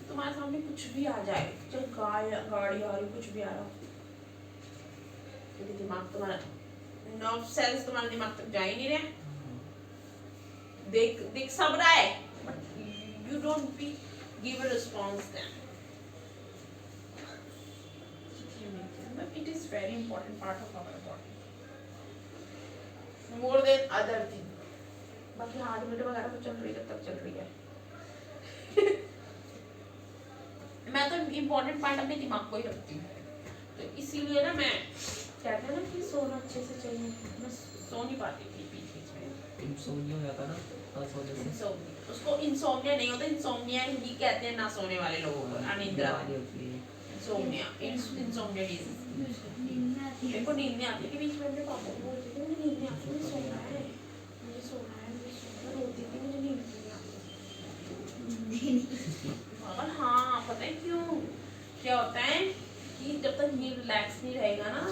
तुम्हारे सामने कुछ भी आ जाए, चाहे गाड़ी आ रही, कुछ भी आ रहा, क्योंकि दिमाग तुम्हारा, नर्व सेल्स तुम्हारे दिमाग तक जा ही नहीं रहे। देख सब रहा है but you don't be give a response then. It is very important part of our body, more than other thing. बाकी हार्ट बीट वगैरह तो चल रही है, जब तक चल रही है। मैं तो इम्पोर्टेंट पार्ट अपने दिमाग को ही रखती हूँ, तो इसीलिए ना मैं, कहते हैं ना कि सोना अच्छे से चाहिए, मैं सो नहीं पाती थी बीच में। इंसोम्निया हो जाता ना, ना सोने से। उसको इंसोम्निया नहीं होता, इंसोम्निया ही कहते हैं ना सोने वाले लोगों को, अनिद्रा। बीमारी होती है। Insomnia, insomnia disease. नींद में आती है। मेरे को नींद नहीं आती, कि बीच में अपने पापा को बोलती थी मुझे नींद नहीं आती, मुझे सोना है, मुझे सोना है, मुझे सोना है, रोती थी मुझे नींद नहीं आती। और हाँ, पता है क्यों, क्या होता है कि जब तक ये रिलैक्स नहीं रहेगा ना,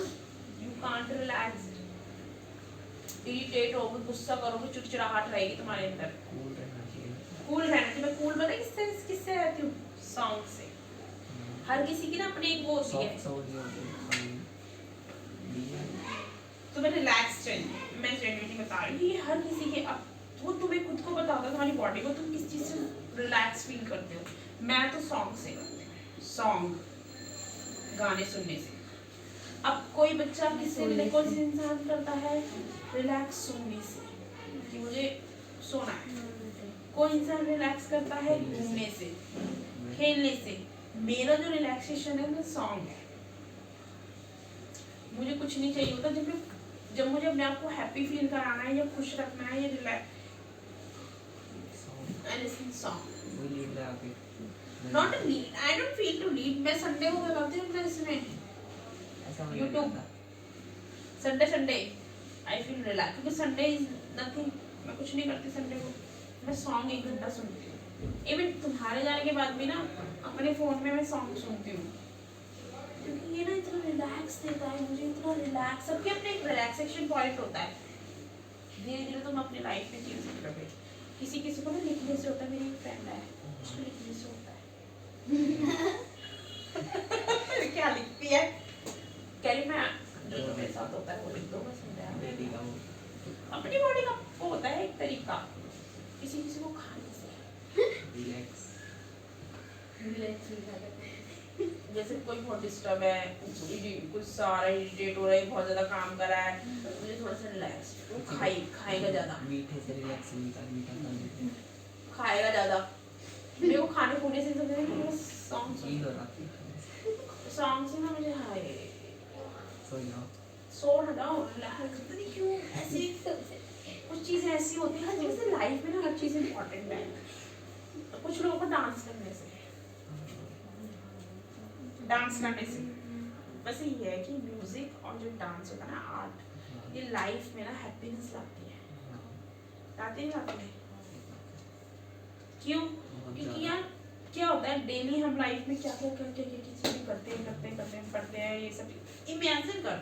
यू कांट रिलैक्स, इरिटेट होगे, गुस्सा करोगे, चिड़चिड़ाहट रहेगी तुम्हारे अंदर। कूल रहना चाहिए। कूल रहना चाहिए। मैं कूल पता है किससे रहती हूँ? सॉन्ग से। हर किसी की ना अपनी एक वो होती है, सॉफ्ट साउंड नहीं होती। तो मैं रिलैक्स चाहिए, मैं जेन्युइनली बता रही हूँ, ये हर किसी के, अब वो तुम्हें खुद को बताता है, तुम्हारी बॉडी को, तुम किस चीज़ से रिलैक्स फील करते हो। मैं तो सॉन्ग से करती हूँ, सॉन्ग, गाने सुनने से। अब कोई बच्चा किससे, कोई इंसान करता है रिलैक्स सुनने से, कि मुझे सोना है। कोई इंसान रिलैक्स करता है घूमने से, खेलने से। मेरा जो रिलैक्सेशन है वो सॉन्ग है। मुझे कुछ नहीं चाहिए होता, जब मुझे अपने आप को हैप्पी फील कराना है या खुश रखना है या रिलैक्स, आई लिसन सॉन्ग। वो लीड लगा के। Not a lead, I don't feel to lead. मैं संडे को लगाती हूँ अपना इसमें ऐसा मुझे YouTube, Sunday I feel relax, क्योंकि संडे इज नथिंग, मैं कुछ नहीं करती संडे को, मैं सॉन्ग 1 घंटा सुनती हूँ। इवन तुम्हारे जाने के बाद भी ना अपने फोन में मैं सॉन्ग सुनती हूँ, क्योंकि ये ना इतना रिलैक्स देता है मुझे, इतना रिलैक्स। सबके अपने एक रिलैक्सेशन पॉइंट होता है। धीरे धीरे तुम अपनी लाइफ में चीज सीखोगे। किसी को ना लिखने से होता है, मेरी एक फ्रेंड है, उसको लिखने से होता है। क्या लिखती है? कह रही मैं जो मेरे साथ होता है वो लिख दो, मैं सुन रहा बेटी का वो अपनी बॉडी का वो होता है एक तरीका, किसी को खाने से रिलैक्स। रिलैक्स फील करते हैं। जैसे कोई बहुत डिस्टर्ब है, कुछ सारा इरिटेट हो रहा है, बहुत ज्यादा काम कर रहा है, मुझे थोड़ा सा रिलैक्स, वो खाएगा ज्यादा, मीठे से रिलैक्स मिलता है, मीठा खाने खाएगा ज्यादा। मेरे को खाने खूने से सॉन्ग फील हो रहा है। सॉन्ग से ना मुझे हाय सो जाओ। सो ना जाओ, रिलैक्स। पता नहीं क्यों ऐसे कुछ चीजें ऐसी होती हैं, जैसे लाइफ में ना हर चीज इम्पोर्टेंट है। कुछ लोगों को डांस करने से वैसे ये है कि म्यूजिक और जो डांस होता है ना, आर्ट, ये लाइफ में ना हैप्पीनेस लाती है। लाती नहीं लाती है? क्यों? क्योंकि यार क्या होता है, डेली हम लाइफ में क्या चीजें करते हैं, ये सब इमेजिन कर,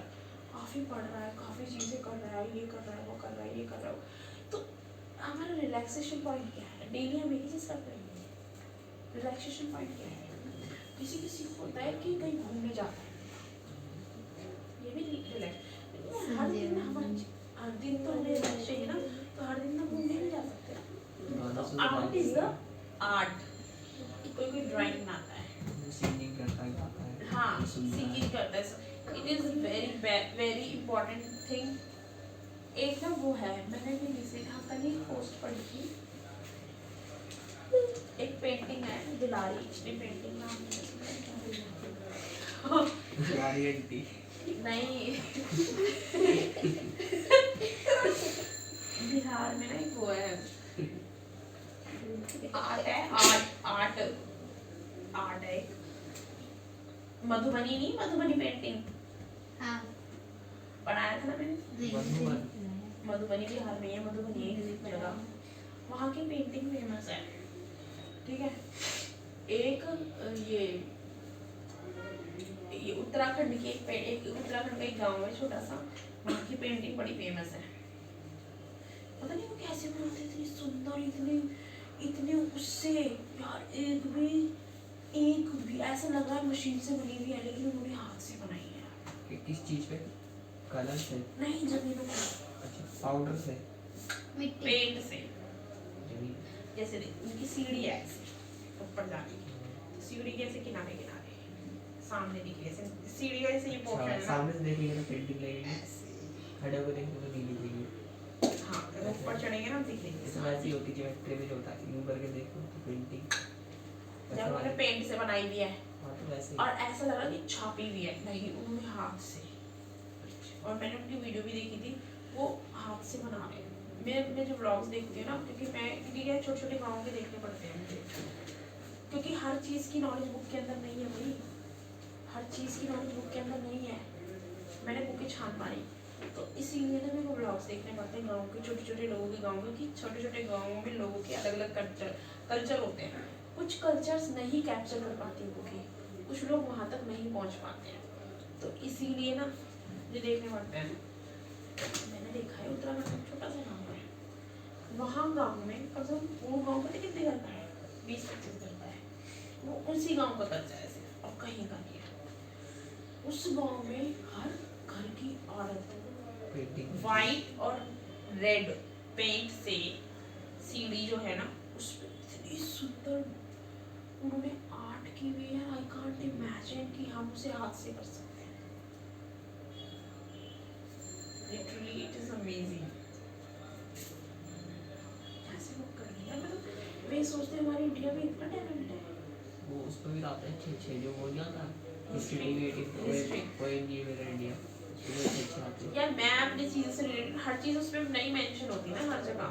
काफी पढ़ रहा है, काफी चीजें कर रहा है, ये कर रहा है, वो कर रहा है, ये कर रहा है, तो हमारा रिलैक्सेशन पॉइंट क्या है? डेली हम एक ही चीज करते हैं, रिलैक्सेशन पॉइंट क्या है? किसी को होता है कि कहीं घूमने जाता है, ये भी रिलैक्स। हर दिन तो हमें रिलैक्स चाहिए ना, तो हर दिन तो घूमने नहीं जा सकते। तो आर्ट इज द आर्ट। कोई ड्राइंग बनाता है, सिंगिंग करता है, हाँ सिंगिंग करता है, it is very important thing. एक ना वो है, मैंने भी रिसेंट कल ही पोस्ट पढ़ी थी, एक पेंटिंग है दुलारी इसने पेंटिंग नाम गाड़ी आंटी नहीं बिहार में ना एक वो है आर्ट है आर्ट है एक। मधुबनी नहीं मधुबनी पेंटिंग हाँ पढ़ाया था ना मैंने मधुबन मधुबनी बिहार में है मधुबनी एक जगह वहाँ की पेंटिंग फेमस है ठीक है एक ये उत्तराखंड की एक उत्तराखंड का एक गांव है छोटा सा वहाँ की पेंटिंग बड़ी फेमस है पता नहीं वो कैसे बनाते इतनी सुंदर इतने उससे यार एक भी ऐसा लग रहा है मशीन से बनी हुई है लेकिन उन्होंने हाथ से बनाई है किस चीज पे कलर से नहीं जमीनों पे अच्छा पाउडर से मिट्टी पेंट से जमीन जैसे उनकी सीढ़ी है ऐसे ऊपर जाने की तो सीढ़ी के ऐसे किनारे किनारे सामने दिखे ऐसे सीढ़ी का जैसे ये पोर्शन है ना सामने से देखेंगे तो पेंटिंग लगेगी ऐसे खड़े होकर देखेंगे तो नीली दिखेगी हाँ जब ऊपर चढ़ेंगे ना दिखेगी इसमें ऐसी होती ज्योमेट्री में जो होता है यूं करके देखो तो पेंटिंग जब उन्होंने पेंट से बनाई हुई है हाँ तो वैसे और ऐसा लग रहा कि छापी हुई है नहीं उन्होंने हाथ से और मैंने उनकी वीडियो भी देखी थी वो हाथ से बना रहे हैं मैं जो व्लॉग्स देखती हूँ ना क्योंकि क्या छोटे छोटे गाँव के देखने पड़ते हैं मुझे क्योंकि हर चीज़ की नॉलेज बुक के अंदर नहीं है भाई हर चीज़ की नॉलेज बुक के अंदर नहीं है मैंने बुकें छान मारी तो इसीलिए ना मेरे को व्लॉग्स देखने पड़ते हैं गाँव के छोटे छोटे लोगों के गाँव में कि छोटे छोटे गाँवों में लोगों के अलग अलग कल्चर होते हैं कुछ कल्चर्स नहीं कैप्चर कर पाती बुकें कुछ लोग वहाँ तक नहीं पहुँच पाते हैं तो इसीलिए ना ये देखने पड़ते हैं मैंने देखा है उत्तराखंड में छोटा सा गाँव है वहाँ गाँव में कम से कम वो गाँव में कितने घर का है 20-25 घर का है वो उसी गाँव का कल्चर है सिर्फ और कहीं का नहीं है उस गाँव में हर घर की औरत पेंटिंग वाइट और रेड पेंट से सीढ़ी जो है ना उस पर इतनी सुंदर उन्होंने आर्ट की हुई है आई कांट इमेजिन कि हम उसे हाथ से कर सकते हैं लिटरली इट इज अमेजिंग ऐसे लोग कर रहे हैं मतलब वे सोचते हैं हमारी इंडिया में इतना टैलेंट है वो उस पर भी आते हैं अच्छे जो वो नहीं आता हिस्ट्री History. पोएम ये मेरा इंडिया उसमें अच्छे आते हैं यार मैं अपनी चीज़ों से रिलेटेड हर चीज़ उसमें नहीं मेंशन होती ना हर जगह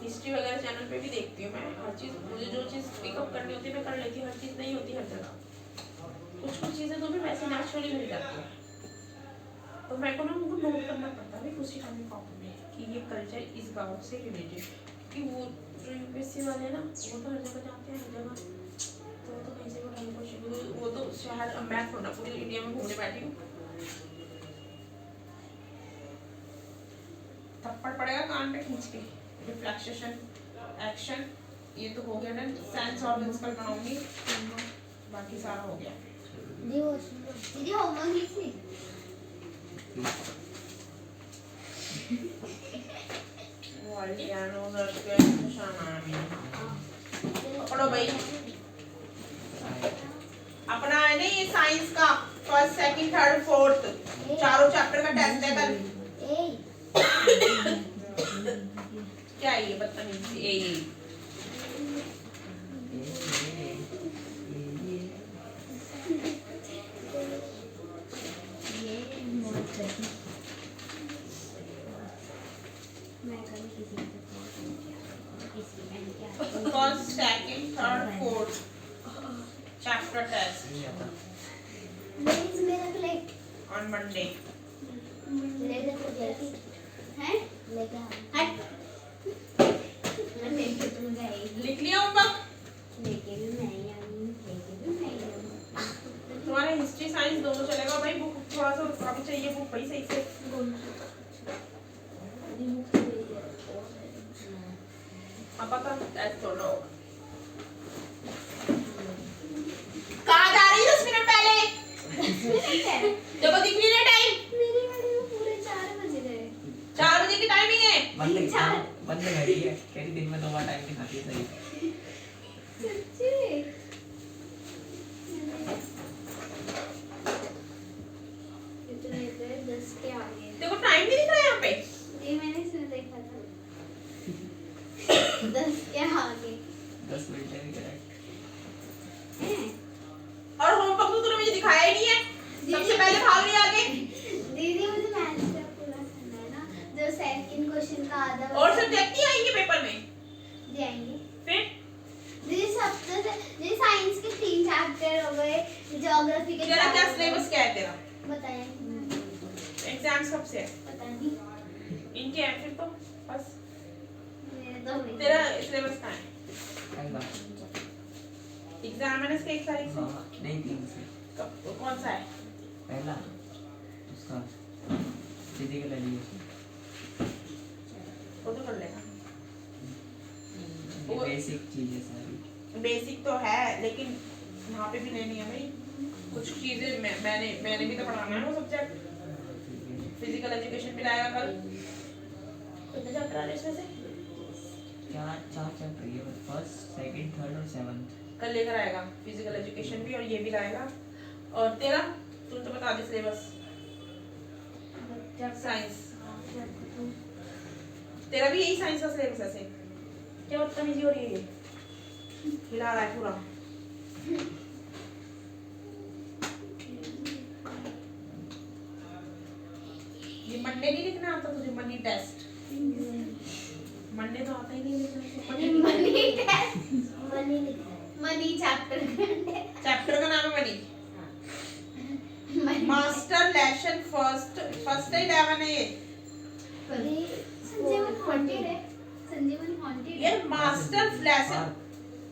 हिस्ट्री वगैरह चैनल पे भी देखती हूँ मैं हर चीज़ मुझे जो चीज़ पिकअप करनी होती है मैं कर लेती हूँ हर चीज़ नहीं होती हर जगह कुछ चीज़ें तो भी वैसे नेचुरली मिल जाती हैं तो मेरे को ना उनको नोट करना पड़ता है उसी टाइम में कॉपी में कि ये कल्चर इस गाँव से रिलेटेड क्योंकि वो जो यूपीएससी वाले हैं ना वो तो हर जगह जाते हैं हर जगह तो कहीं से उठाने की कोशिश वो तो शहर मैं थोड़ा पूरी इंडिया में घूमने बैठी हूँ थप्पड़ पड़ेगा कान पे खींच के रिफ्लेक्शन एक्शन ये तो हो गया ना सेंस ऑर्गन्स पर बनाऊंगी बाकी सारा हो गया दीदी होमवर्क लिख ली Guardiano del Shanami पकड़ो भाई अपना है ना ये साइंस का फर्स्ट सेकंड थर्ड फोर्थ चारों चैप्टर का टेस्ट है कल क्या है ये बदतमीजी ए first second third fourth chapter test नहीं आता मेरा प्लेट ऑन मंडे ले ले हैं लेके हट मैं लेके तुम गए लिख लिया होमवर्क लेके भी मैं आई लेके भी मैं आई तुम्हारा हिस्ट्री साइंस दोनों चलेगा भाई बुक थोड़ा सा कॉपी चाहिए बुक भाई सही से अब पता टेस्ट कर लो कहाँ जा रही है 10 मिनट पहले देखो दिख नहीं रहा टाइम मेरी गाड़ी में पूरे 4 बज गए 4 बजे की टाइमिंग है बंद घड़ी है कह रही दिन में 2 बार टाइम दिखाती है सही सच्ची इतने 10 के आगे देखो टाइम नहीं दिख रहा है यहाँ पे ये मैंने इसमें देखा था 10 के आगे एग्जाम्स कब से है? पता नहीं इनके हैं फिर तो बस। मेरे तो हुई। तेरा सिलेबस कहाँ है? आएगा। एग्जाम है ना इसके 1 तारीख से? हाँ, नहीं 3 से। कब कौन सा है? पहला उसका फिजिकल एजुकेशन, वो तो कर लेगा। ये बेसिक चीजें सारी। बेसिक तो है लेकिन यहाँ पे भी लेनी है भाई कुछ चीजें। मैंने भी तो पढ़ाना है वो सब्जेक्ट। फिजिकल एजुकेशन भी लाएगा कल। कितने चैप्टर आ रहे इसमें से? क्या 4 चैप्टर ये फर्स्ट, सेकंड, थर्ड और 7th। कल लेकर आएगा फिजिकल एजुकेशन भी और ये भी लाएगा। और तेरा तू तो बता दे सिलेबस। साइंस तेरा भी यही साइंस का सिलेबस है सेम? क्या बदतमीजी हो रही है ये? हिला रहा है पूरा। ये मंडे नहीं लिखना आता तुझे? मनी टेस्ट मंडे तो आता ही नहीं लिखना। Money test money chapter chapter का नाम है मनी। मास्टर लेसन फर्स्ट 11 है ये। संजीवन हॉन्टेड है। संजीवन हॉन्टेड ये मास्टर लेसन।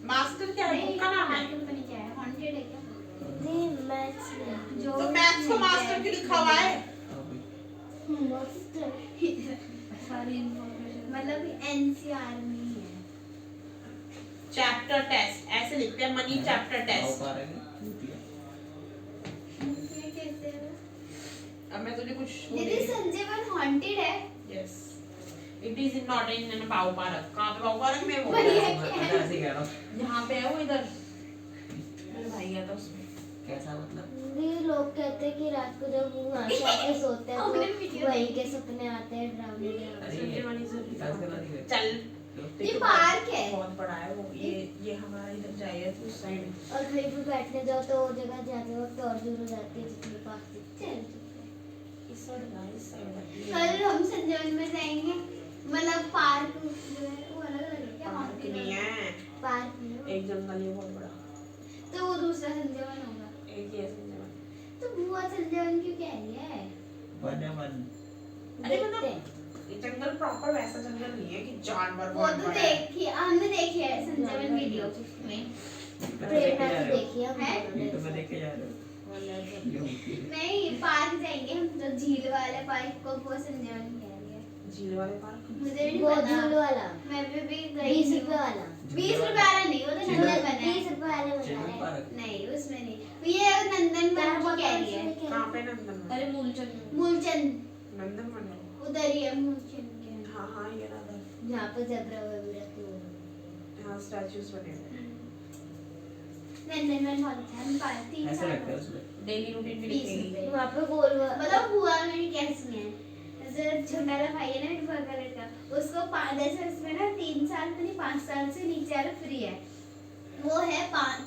मास्टर क्या है? बुक का नाम है। पता नहीं क्या है, हॉन्टेड है क्या? नहीं मैथ्स में जो तो मैथ्स को मास्टर क्यों लिखा हुआ है? सारी इन्फॉर्मेशन मतलब एनसीआर में ही है। चैप्टर टेस्ट ऐसे लिखते हैं मनी चैप्टर टेस्ट। ये कैसे है? अब मैं तुझे कुछ दीदी संजीवन हॉन्टेड है। Yes it is not in बाउ पार्क। कहां पे बाउ पार्क में? वो बढ़िया। ऐसे कह रहा हूँ। यहाँ पे है वो इधर। मेरे भाई गया था उसमें। कैसा मतलब? ये लोग कहते हैं कि रात को जब वो वहाँ से आके सोते हैं हमने वीडियो तो वही के सपने आते हैं ड्रामे के। अरे संजय वाली से विकास करना नहीं है। चल ये पार्क है। बहुत बड़ा है वो। ये हमारा इधर जाइए तो उस साइड। और कहीं पे बैठने जाओ तो वो जगह जाते वक्त और दूर हो जाती है जितनी पास दिखती है। इस साइड ना इस साइड। कल हम संजीवन में जाएंगे। मतलब पार्क जो है वो अलग अलग है क्या? पार्क haunted नहीं है। है। पार्क में एक जंगल है बहुत बड़ा। तो वो दूसरा संजीवन होगा। एक ये संजय वाला। तो बुआ संजीवन क्यों कह रही है? वन है वन। अरे देखते मतलब हैं। ये जंगल प्रॉपर वैसा जंगल नहीं है कि जानवर वो बहुत तो बड़ा है। देखी हमने देखी है संजीवन वीडियो में। प्रेरणा से देखिए हम है? दोनों ने यूट्यूब में साथ। देख के जा रहे हो? ये होती है। नहीं पार्क जाएंगे हम तो झील वाले पार्क को वो संजीवन कह रही है। झील वाले पार्क। मुझे भी नहीं वो पता। झूल वाला मैं भी 20 रुपए वाला 20 रुपए वाला नहीं, वो तो झूले- नंदन बना 20 है। रुपए वाले बता चिल्ड्रन रहे हैं। पार्क। नहीं उसमें नहीं, ये नंदन बन की कह रही है। कहाँ पे नंदन? अरे मूलचंद मूलचंद नंदन बन है। उधर ही है मूलचंद के। हाँ हाँ ये ना जहाँ पे जेब्रा वेब्रा की वो है। यहाँ स्टैचूज बने हुए हैं। नंदन बन बहुत अच्छा है। हम पार्क 3 ऐसा साल लगता है उसमें। डेली रूटीन भी 20 लिखेगी। रुपए। वहाँ पे गोल मतलब बुआ मेरी कैसी है, जैसे छोटा वाला भाई है ना मेरे बुआ का लड़का, उसको 5 इसमें ना 3 साल में नहीं 5 साल से नीचे वाला फ्री है। वो है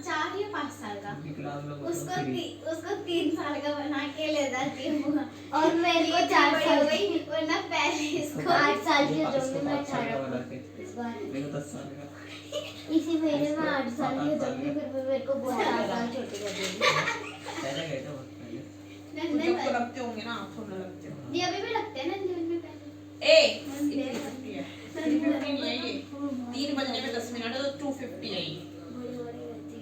4 या 5 साल का। विकलांग लोग उसको 3 साल का बना के ले जाती है बुआ। और मेरे को 4 बड़ी साल हो गई, वरना पहले इसको 8 साल की हो इसको जाऊंगी मैं 5 साल का 18 बना के। इस बार मेरे को 10 साल का। इसी महीने में 8 साल की हो जाऊंगी फिर भी मेरे को बहुत 4 साल छोटे कर देंगे। पहले गए थे बहुत पहले। नंदन जब तो बन। लगते होंगे ना आँखों में लगते होंगे। ये अभी भी लगते हैं ना जीवन में पहले। ए 350 है। 350 नहीं है ये। 3 बजने में 10 मिनट है तो 250 है ये। बड़ी बड़ी रहती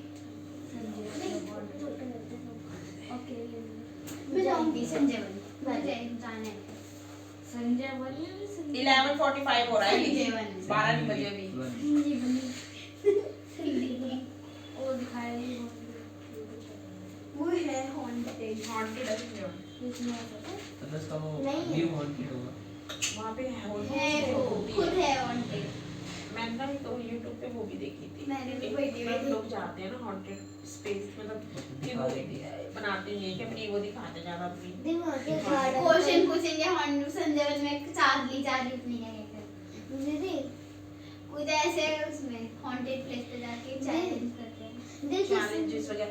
छोटे रहते हैं। ओके मैं जाऊंगी संजीवन, मुझे जाना है। संजय बन या संजय 11:45 हो रहा है ये। संजीवन। 12 नहीं बजे अभी। वो दिखाया नहीं वो है हॉन्टेड। हॉन्टेड है संजय। मतलब उसका वो नहीं। व्यू हॉन्टेड होगा। वहाँ पे है है वो खुद है हॉन्टेड। मैंने तो YouTube पे वो भी देखी थी। मैंने भी एक वीडियो मतलब देखी। लोग जाते हैं ना हॉन्टेड स्पेस मतलब कि दिखा वो देती बनाते नहीं है कि अपनी वो दिखाते हैं ज्यादा अपनी। दिमाग के क्वेश्चन पूछेंगे हॉन्टेड संजीवन में चार्ली अपनी है दीदी कुछ ऐसे उसमें हॉन्टेड प्लेस पे जाके चैलेंज करते हैं। देखिए चैलेंज इस वजह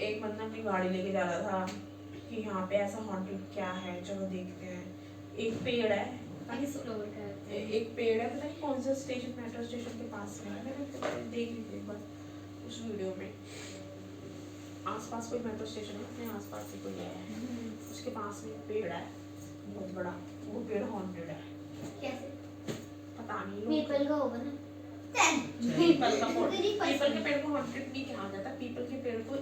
एक बंदा अपनी गाड़ी लेके जा रहा था कि यहाँ पे ऐसा हॉन्टेड क्या है चलो देखते हैं। एक पेड़ है एक्सप्लोर करते हैं। एक पेड़ है पता नहीं कौन सा स्टेशन मेट्रो स्टेशन के पास में है। मैंने देख ली थी एक बार उस वीडियो में। आसपास कोई मेट्रो स्टेशन है अपने आसपास ही कोई है उसके पास में एक पेड़ है बहुत बड़ा, वो पेड़ हॉन्टेड है। कैसे? पता नहीं पीपल का होगा ना। पीपल का पेड़, तेरी पसंद। पीपल के पेड़ को हॉन्टेड नहीं कहा जाता, पीपल के पेड़ को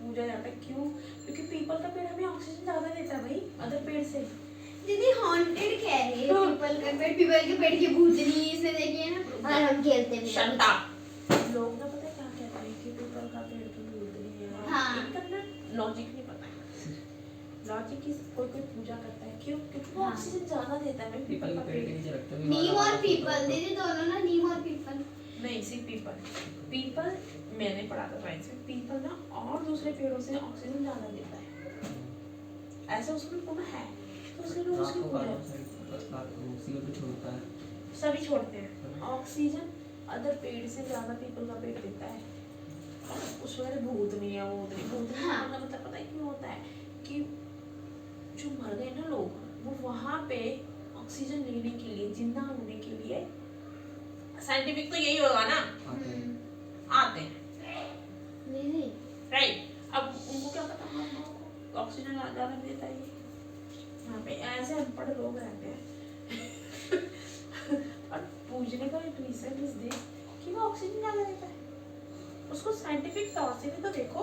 पूजा जाता है। क्यों? क्योंकि पीपल का पेड़ हमें ऑक्सीजन ज्यादा देता है भाई अदर पेड़ से। दीदी हॉन्टेड कह रही है, पीपल के पेड़ की भूतनी इसे देखिए ना। और हम खेलते भी हैं। Shut up. लोग ना पता है क्या कहते हैं कि पीपल का पेड़ की भूतनी है। हाँ। इनका ना लॉजिक नहीं पता है। लॉजिक की कोई कोई पूजा करता है, क्यों? क्योंकि वो हाँ। ऑक्सीजन ज्यादा देता है। पीपल के पेड़ के नीचे रखते हैं नीम और पीपल दीदी दोनों ना, नीम और पीपल। नहीं, सिर्फ पीपल। पीपल मैंने पढ़ा था साइंस में, पीपल ना और दूसरे पेड़ों से ऑक्सीजन ज्यादा देता है। ऐसा उसमें गुण है, तो इसलिए लोग उसकी पूजा छोड़ता है। सभी छोड़ते हैं। ऑक्सीजन अदर पेड़ से ज्यादा पीपल का पेड़ देता है। उस वगैरह भूतनी है, वो भूतनी हाँ। का मतलब पता है क्यों होता है कि जो मर गए ना लोग, वो वहां पे ऑक्सीजन लेने के लिए, जिंदा होने के लिए, साइंटिफिक तो यही होगा ना, आते हैं। दीदी राइट। अब उनको क्या पता हम लोगों को ऑक्सीजन ज्यादा देता है। यहाँ पे ऐसे अनपढ़ लोग रहते हैं और पूजने का एक रीजन इज दिस कि वो ऑक्सीजन ज्यादा देता है। उसको साइंटिफिक तौर से भी तो देखो,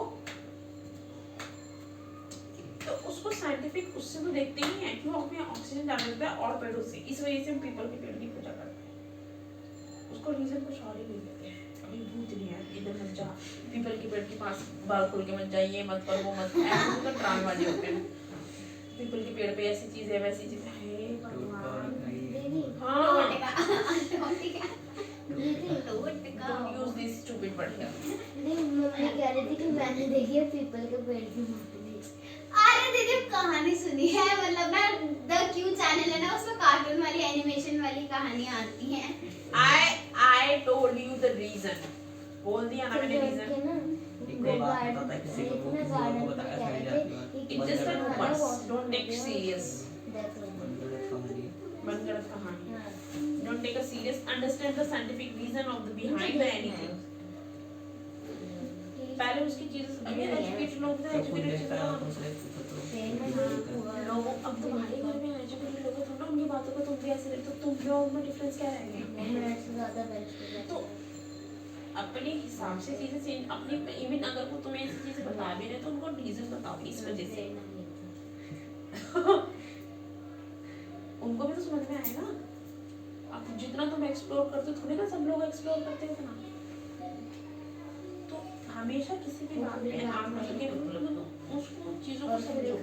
तो उसको साइंटिफिक उससे तो देखते ही है कि वो हमें ऑक्सीजन ज्यादा देता है और पेड़ों से। इस वजह से हम पीपल के पेड़ की पूजा करते हैं। उसको रीजन कुछ और ही नहीं देते हैं। अभी भूत नहीं है, इधर मत जा, पीपल के पेड़ के पास बाल खोल के मत जा, ये मत कर, वो मत कर, ऐसे तो ड्रामे वाले होते हैं। पीपल के पेड़ पे ऐसी चीज है, वैसी चीज है, हे भगवान। दीदी हाँ, दीदी don't use this stupid word here. दीदी मम्मी कह रही थी कि मैंने देखी है पीपल के पेड़ की भूतनी। अरे दीदी कहानी सुनी है, मतलब ना द क्यू चैनल है ना, उसमें कार्टून वाली एनिमेशन वाली कहानियां आती हैं। I told you the reason. बोल दिया ना मैंने reason. एक बात बताता है किसी को, वो बताया फैल जाती है। It's just a rumors. Don't take serious. मनगढ़ंत कहानी है। मनगढ़ंत कहानी. Don't take a serious. Understand the scientific reason of the behind the anything. पहले उसकी चीजें अभी एजुकेटेड लोग ना, सब कुछ एजुकेटेड देखता है और चीजें दूसरे से लोगों, अब तुम्हारे घर में एजुकेटेड लोग तो ना, उनकी बातों को तुम भी ऐसे देखते हो, तुम भी और उनमें डिफरेंस क्या रहेगा? मिनट से ज्यादा बेस्ट तो अपने हिसाब से चीजें चेंज, अपनी इवन अगर वो तुम्हें ऐसी चीजें बता भी रहे तो उनको रीजन बताओ इस वजह से। उनको भी तो समझ में आएगा। अब जितना तुम एक्सप्लोर करते हो, थोड़ी ना सब लोग एक्सप्लोर करते हैं उतना। तो हमेशा किसी भी बात में आप मतलब उसको चीजों को समझो।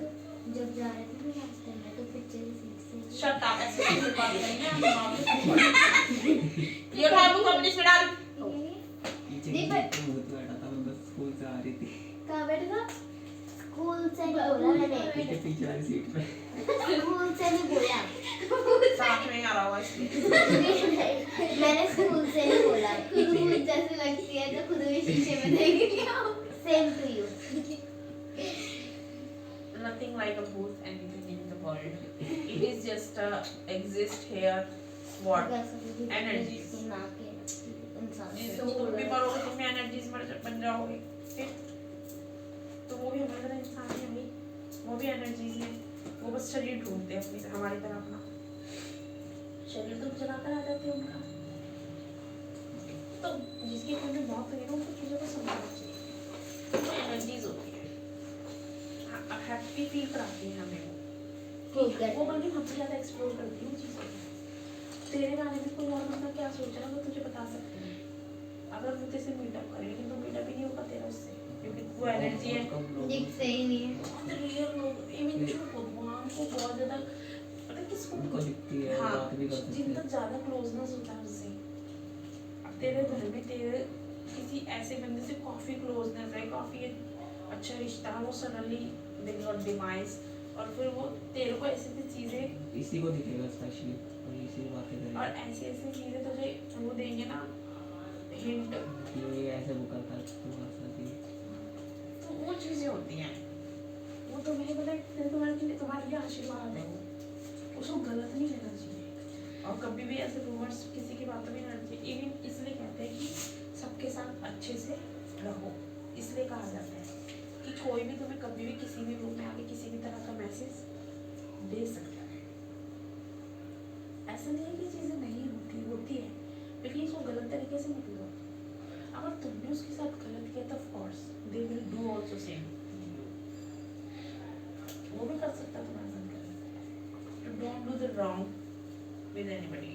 जब जा रहे थे ना रास्ते में तो पिक्चर सीट से शट अप, ऐसे कैसे बात करेंगे हम मामले। ये उठा बुक अपने इसमें डाल। पीछे नहीं, पीछे भूत बैठा था, मैं बस स्कूल से आ रही थी। कहाँ बैठे था? स्कूल से नहीं बोला मैंने, पीछे पीछे वाली सीट पे। स्कूल से नहीं बोला साथ में आ रहा हुआ इसलिए। मैंने स्कूल से नहीं बोला। खुद भूत जैसे लगती है तो खुद भी शीशे में देख लिया। Same to you. Nothing like a booth anything in the world. It is just exist here. What? Energies. जिससे तुम भी मरोगे, तुम भी एनर्जीज बन जाओगे। फिर तो वो भी हमारी तरह इंसान है भाई, वो भी एनर्जीज है। वो बस शरीर ढूंढते हैं अपनी हमारी तरह अपना शरीर तो चलाकर आ जाते हैं उनका। तो जिसकी कोई में मौत हुई ना, उनको चीज़ों को समझना चाहिए। वो एनर्जीज होती है, हैप्पी फील कराती है हमें वो बल्कि हमसे ज़्यादा एक्सप्लोर करती है चीज़ों को। तेरे बारे में कोई और बंदा क्या सोच रहा है वो तुझे बता सकते हैं। अगर वो तेरे से मीटअप करे, लेकिन तो मीटअप ही नहीं होगा तेरा उससे, क्योंकि वो एनर्जी है। दिखते ही नहीं है। बहुत रियल लोग, इवन जो भगवान को बहुत ज़्यादा पता है किसको उनको दिखती है, हाँ, बात भी करते जिनका हैं। ज़्यादा क्लोजनेस होता है उससे। अब तेरे घर में तेरे किसी ऐसे बंदे से काफ़ी क्लोजनेस है, काफ़ी अच्छा रिश्ता है, वो सडनली दे गॉट डिवाइस, और फिर वो तेरे को ऐसी ऐसी चीज़ें इसी को दिखेगा स्पेशली, और इसी बातें करेगा और ऐसी ऐसी चीज़ें तुझे वो देंगे ना, हिंट। कि ये ऐसे वो करता है, तो ऐसा भी। तो वो चीज़ें होती हैं, वो तुम्हें मतलब तुम्हारे लिए आशीर्वाद है। वो उसको गलत नहीं लेना चाहिए, और कभी भी ऐसे रूमर्स किसी की बातों में नहीं आना चाहिए। इवन इसलिए कहते हैं कि सबके साथ अच्छे से रहो, इसलिए कहा जाता है कि कोई भी तुम्हें कभी भी किसी भी रूप में आके किसी भी तरह का मैसेज दे सकता है। तुमने उसके साथ गलत किया तो of course they will do also same, वो भी कर सकता है तुम्हारे साथ गलत। You don't do the wrong with anybody.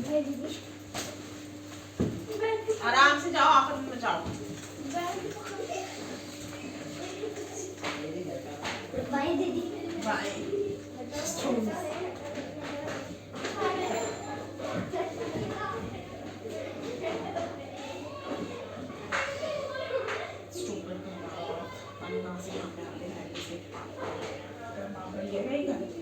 Bye दीदी। आराम से जाओ, आखिर में जाओ। बाय दीदी। बाय। स्टूपिड, अननासी यहाँ पे आते हैं ऐसे। ये है ही घर।